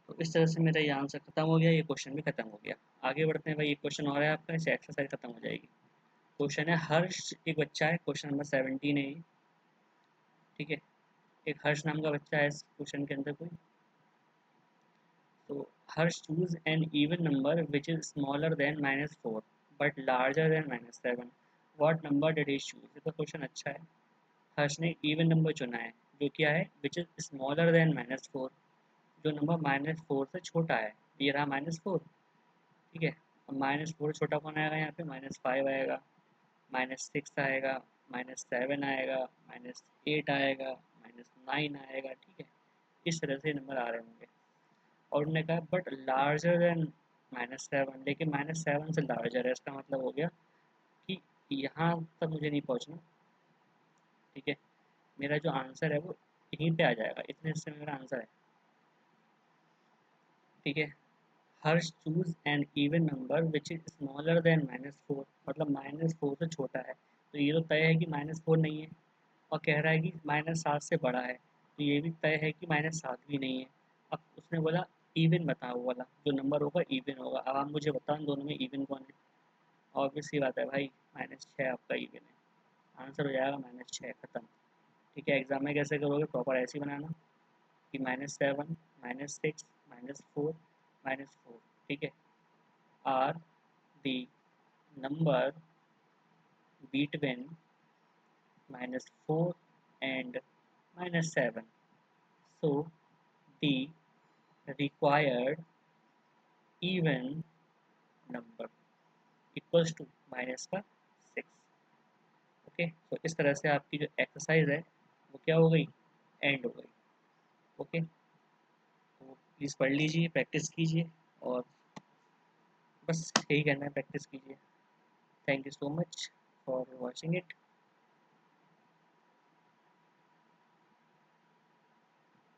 तो इस तरह से मेरा ये आंसर खत्म हो गया, ये क्वेश्चन भी खत्म हो गया। आगे बढ़ते हैं भाई, एक क्वेश्चन और है आपका, इसे एक्सरसाइज खत्म हो जाएगी। क्वेश्चन है हर्ष एक बच्चा है, क्वेश्चन नंबर 17 है ये। ठीक है, एक हर्ष नाम का बच्चा है इस क्वेश्चन के अंदर कोई। तो Harsh choose an even number which is smaller than -4 but larger than -7, what number did he choose. ये तो क्वेश्चन अच्छा है। हर्ष ने इवन नंबर चुना है जो क्या है, विच इज स्मॉलर देन -4, जो नंबर -4 से छोटा है। ये रहा -4। ठीक है, अब -4 छोटा कौन आएगा यहाँ पे, -5 आएगा, -6 आएगा, -7 आएगा, -8 आएगा, -9 आएगा। ठीक है, इस तरह से नंबर आ रहे होंगे। और उन्होंने कहा बट लार्जर देन -7, लेकिन -7 से लार्जर है, इसका मतलब हो गया कि यहाँ तक मुझे नहीं पहुँचना। ठीक है, मेरा जो आंसर है वो यहीं पे आ जाएगा, इतने हिस्से में मेरा आंसर है। ठीक है, Harsh choose an even number which is smaller than -4, मतलब -4 से छोटा है। तो ये तो तय है कि -4 नहीं है, और कह रहा है कि -7 से बड़ा है, तो ये भी तय है कि -7 भी नहीं है। अब उसने बोला इवन बताओ वाला, जो नंबर होगा इवन होगा। अब आप मुझे बताओ इन दोनों में इवन कौन है। ऑब्वियस सी बात है भाई, -6 आपका इवन है, आंसर हो जाएगा -6, खत्म। ठीक है, एग्जाम में कैसे करोगे, प्रॉपर ऐसे ही बनाना कि -7, -6, -4, -4। ठीक है, are the number between -4 and -7. So the required even number equals to minus का 6। ओके, तो इस तरह से आपकी जो एक्सरसाइज है वो क्या हो गई, एंड हो गई। ओके, तो प्लीज़ पढ़ लीजिए, प्रैक्टिस कीजिए, और बस यही कहना है, प्रैक्टिस कीजिए। Thank you so much for watching it.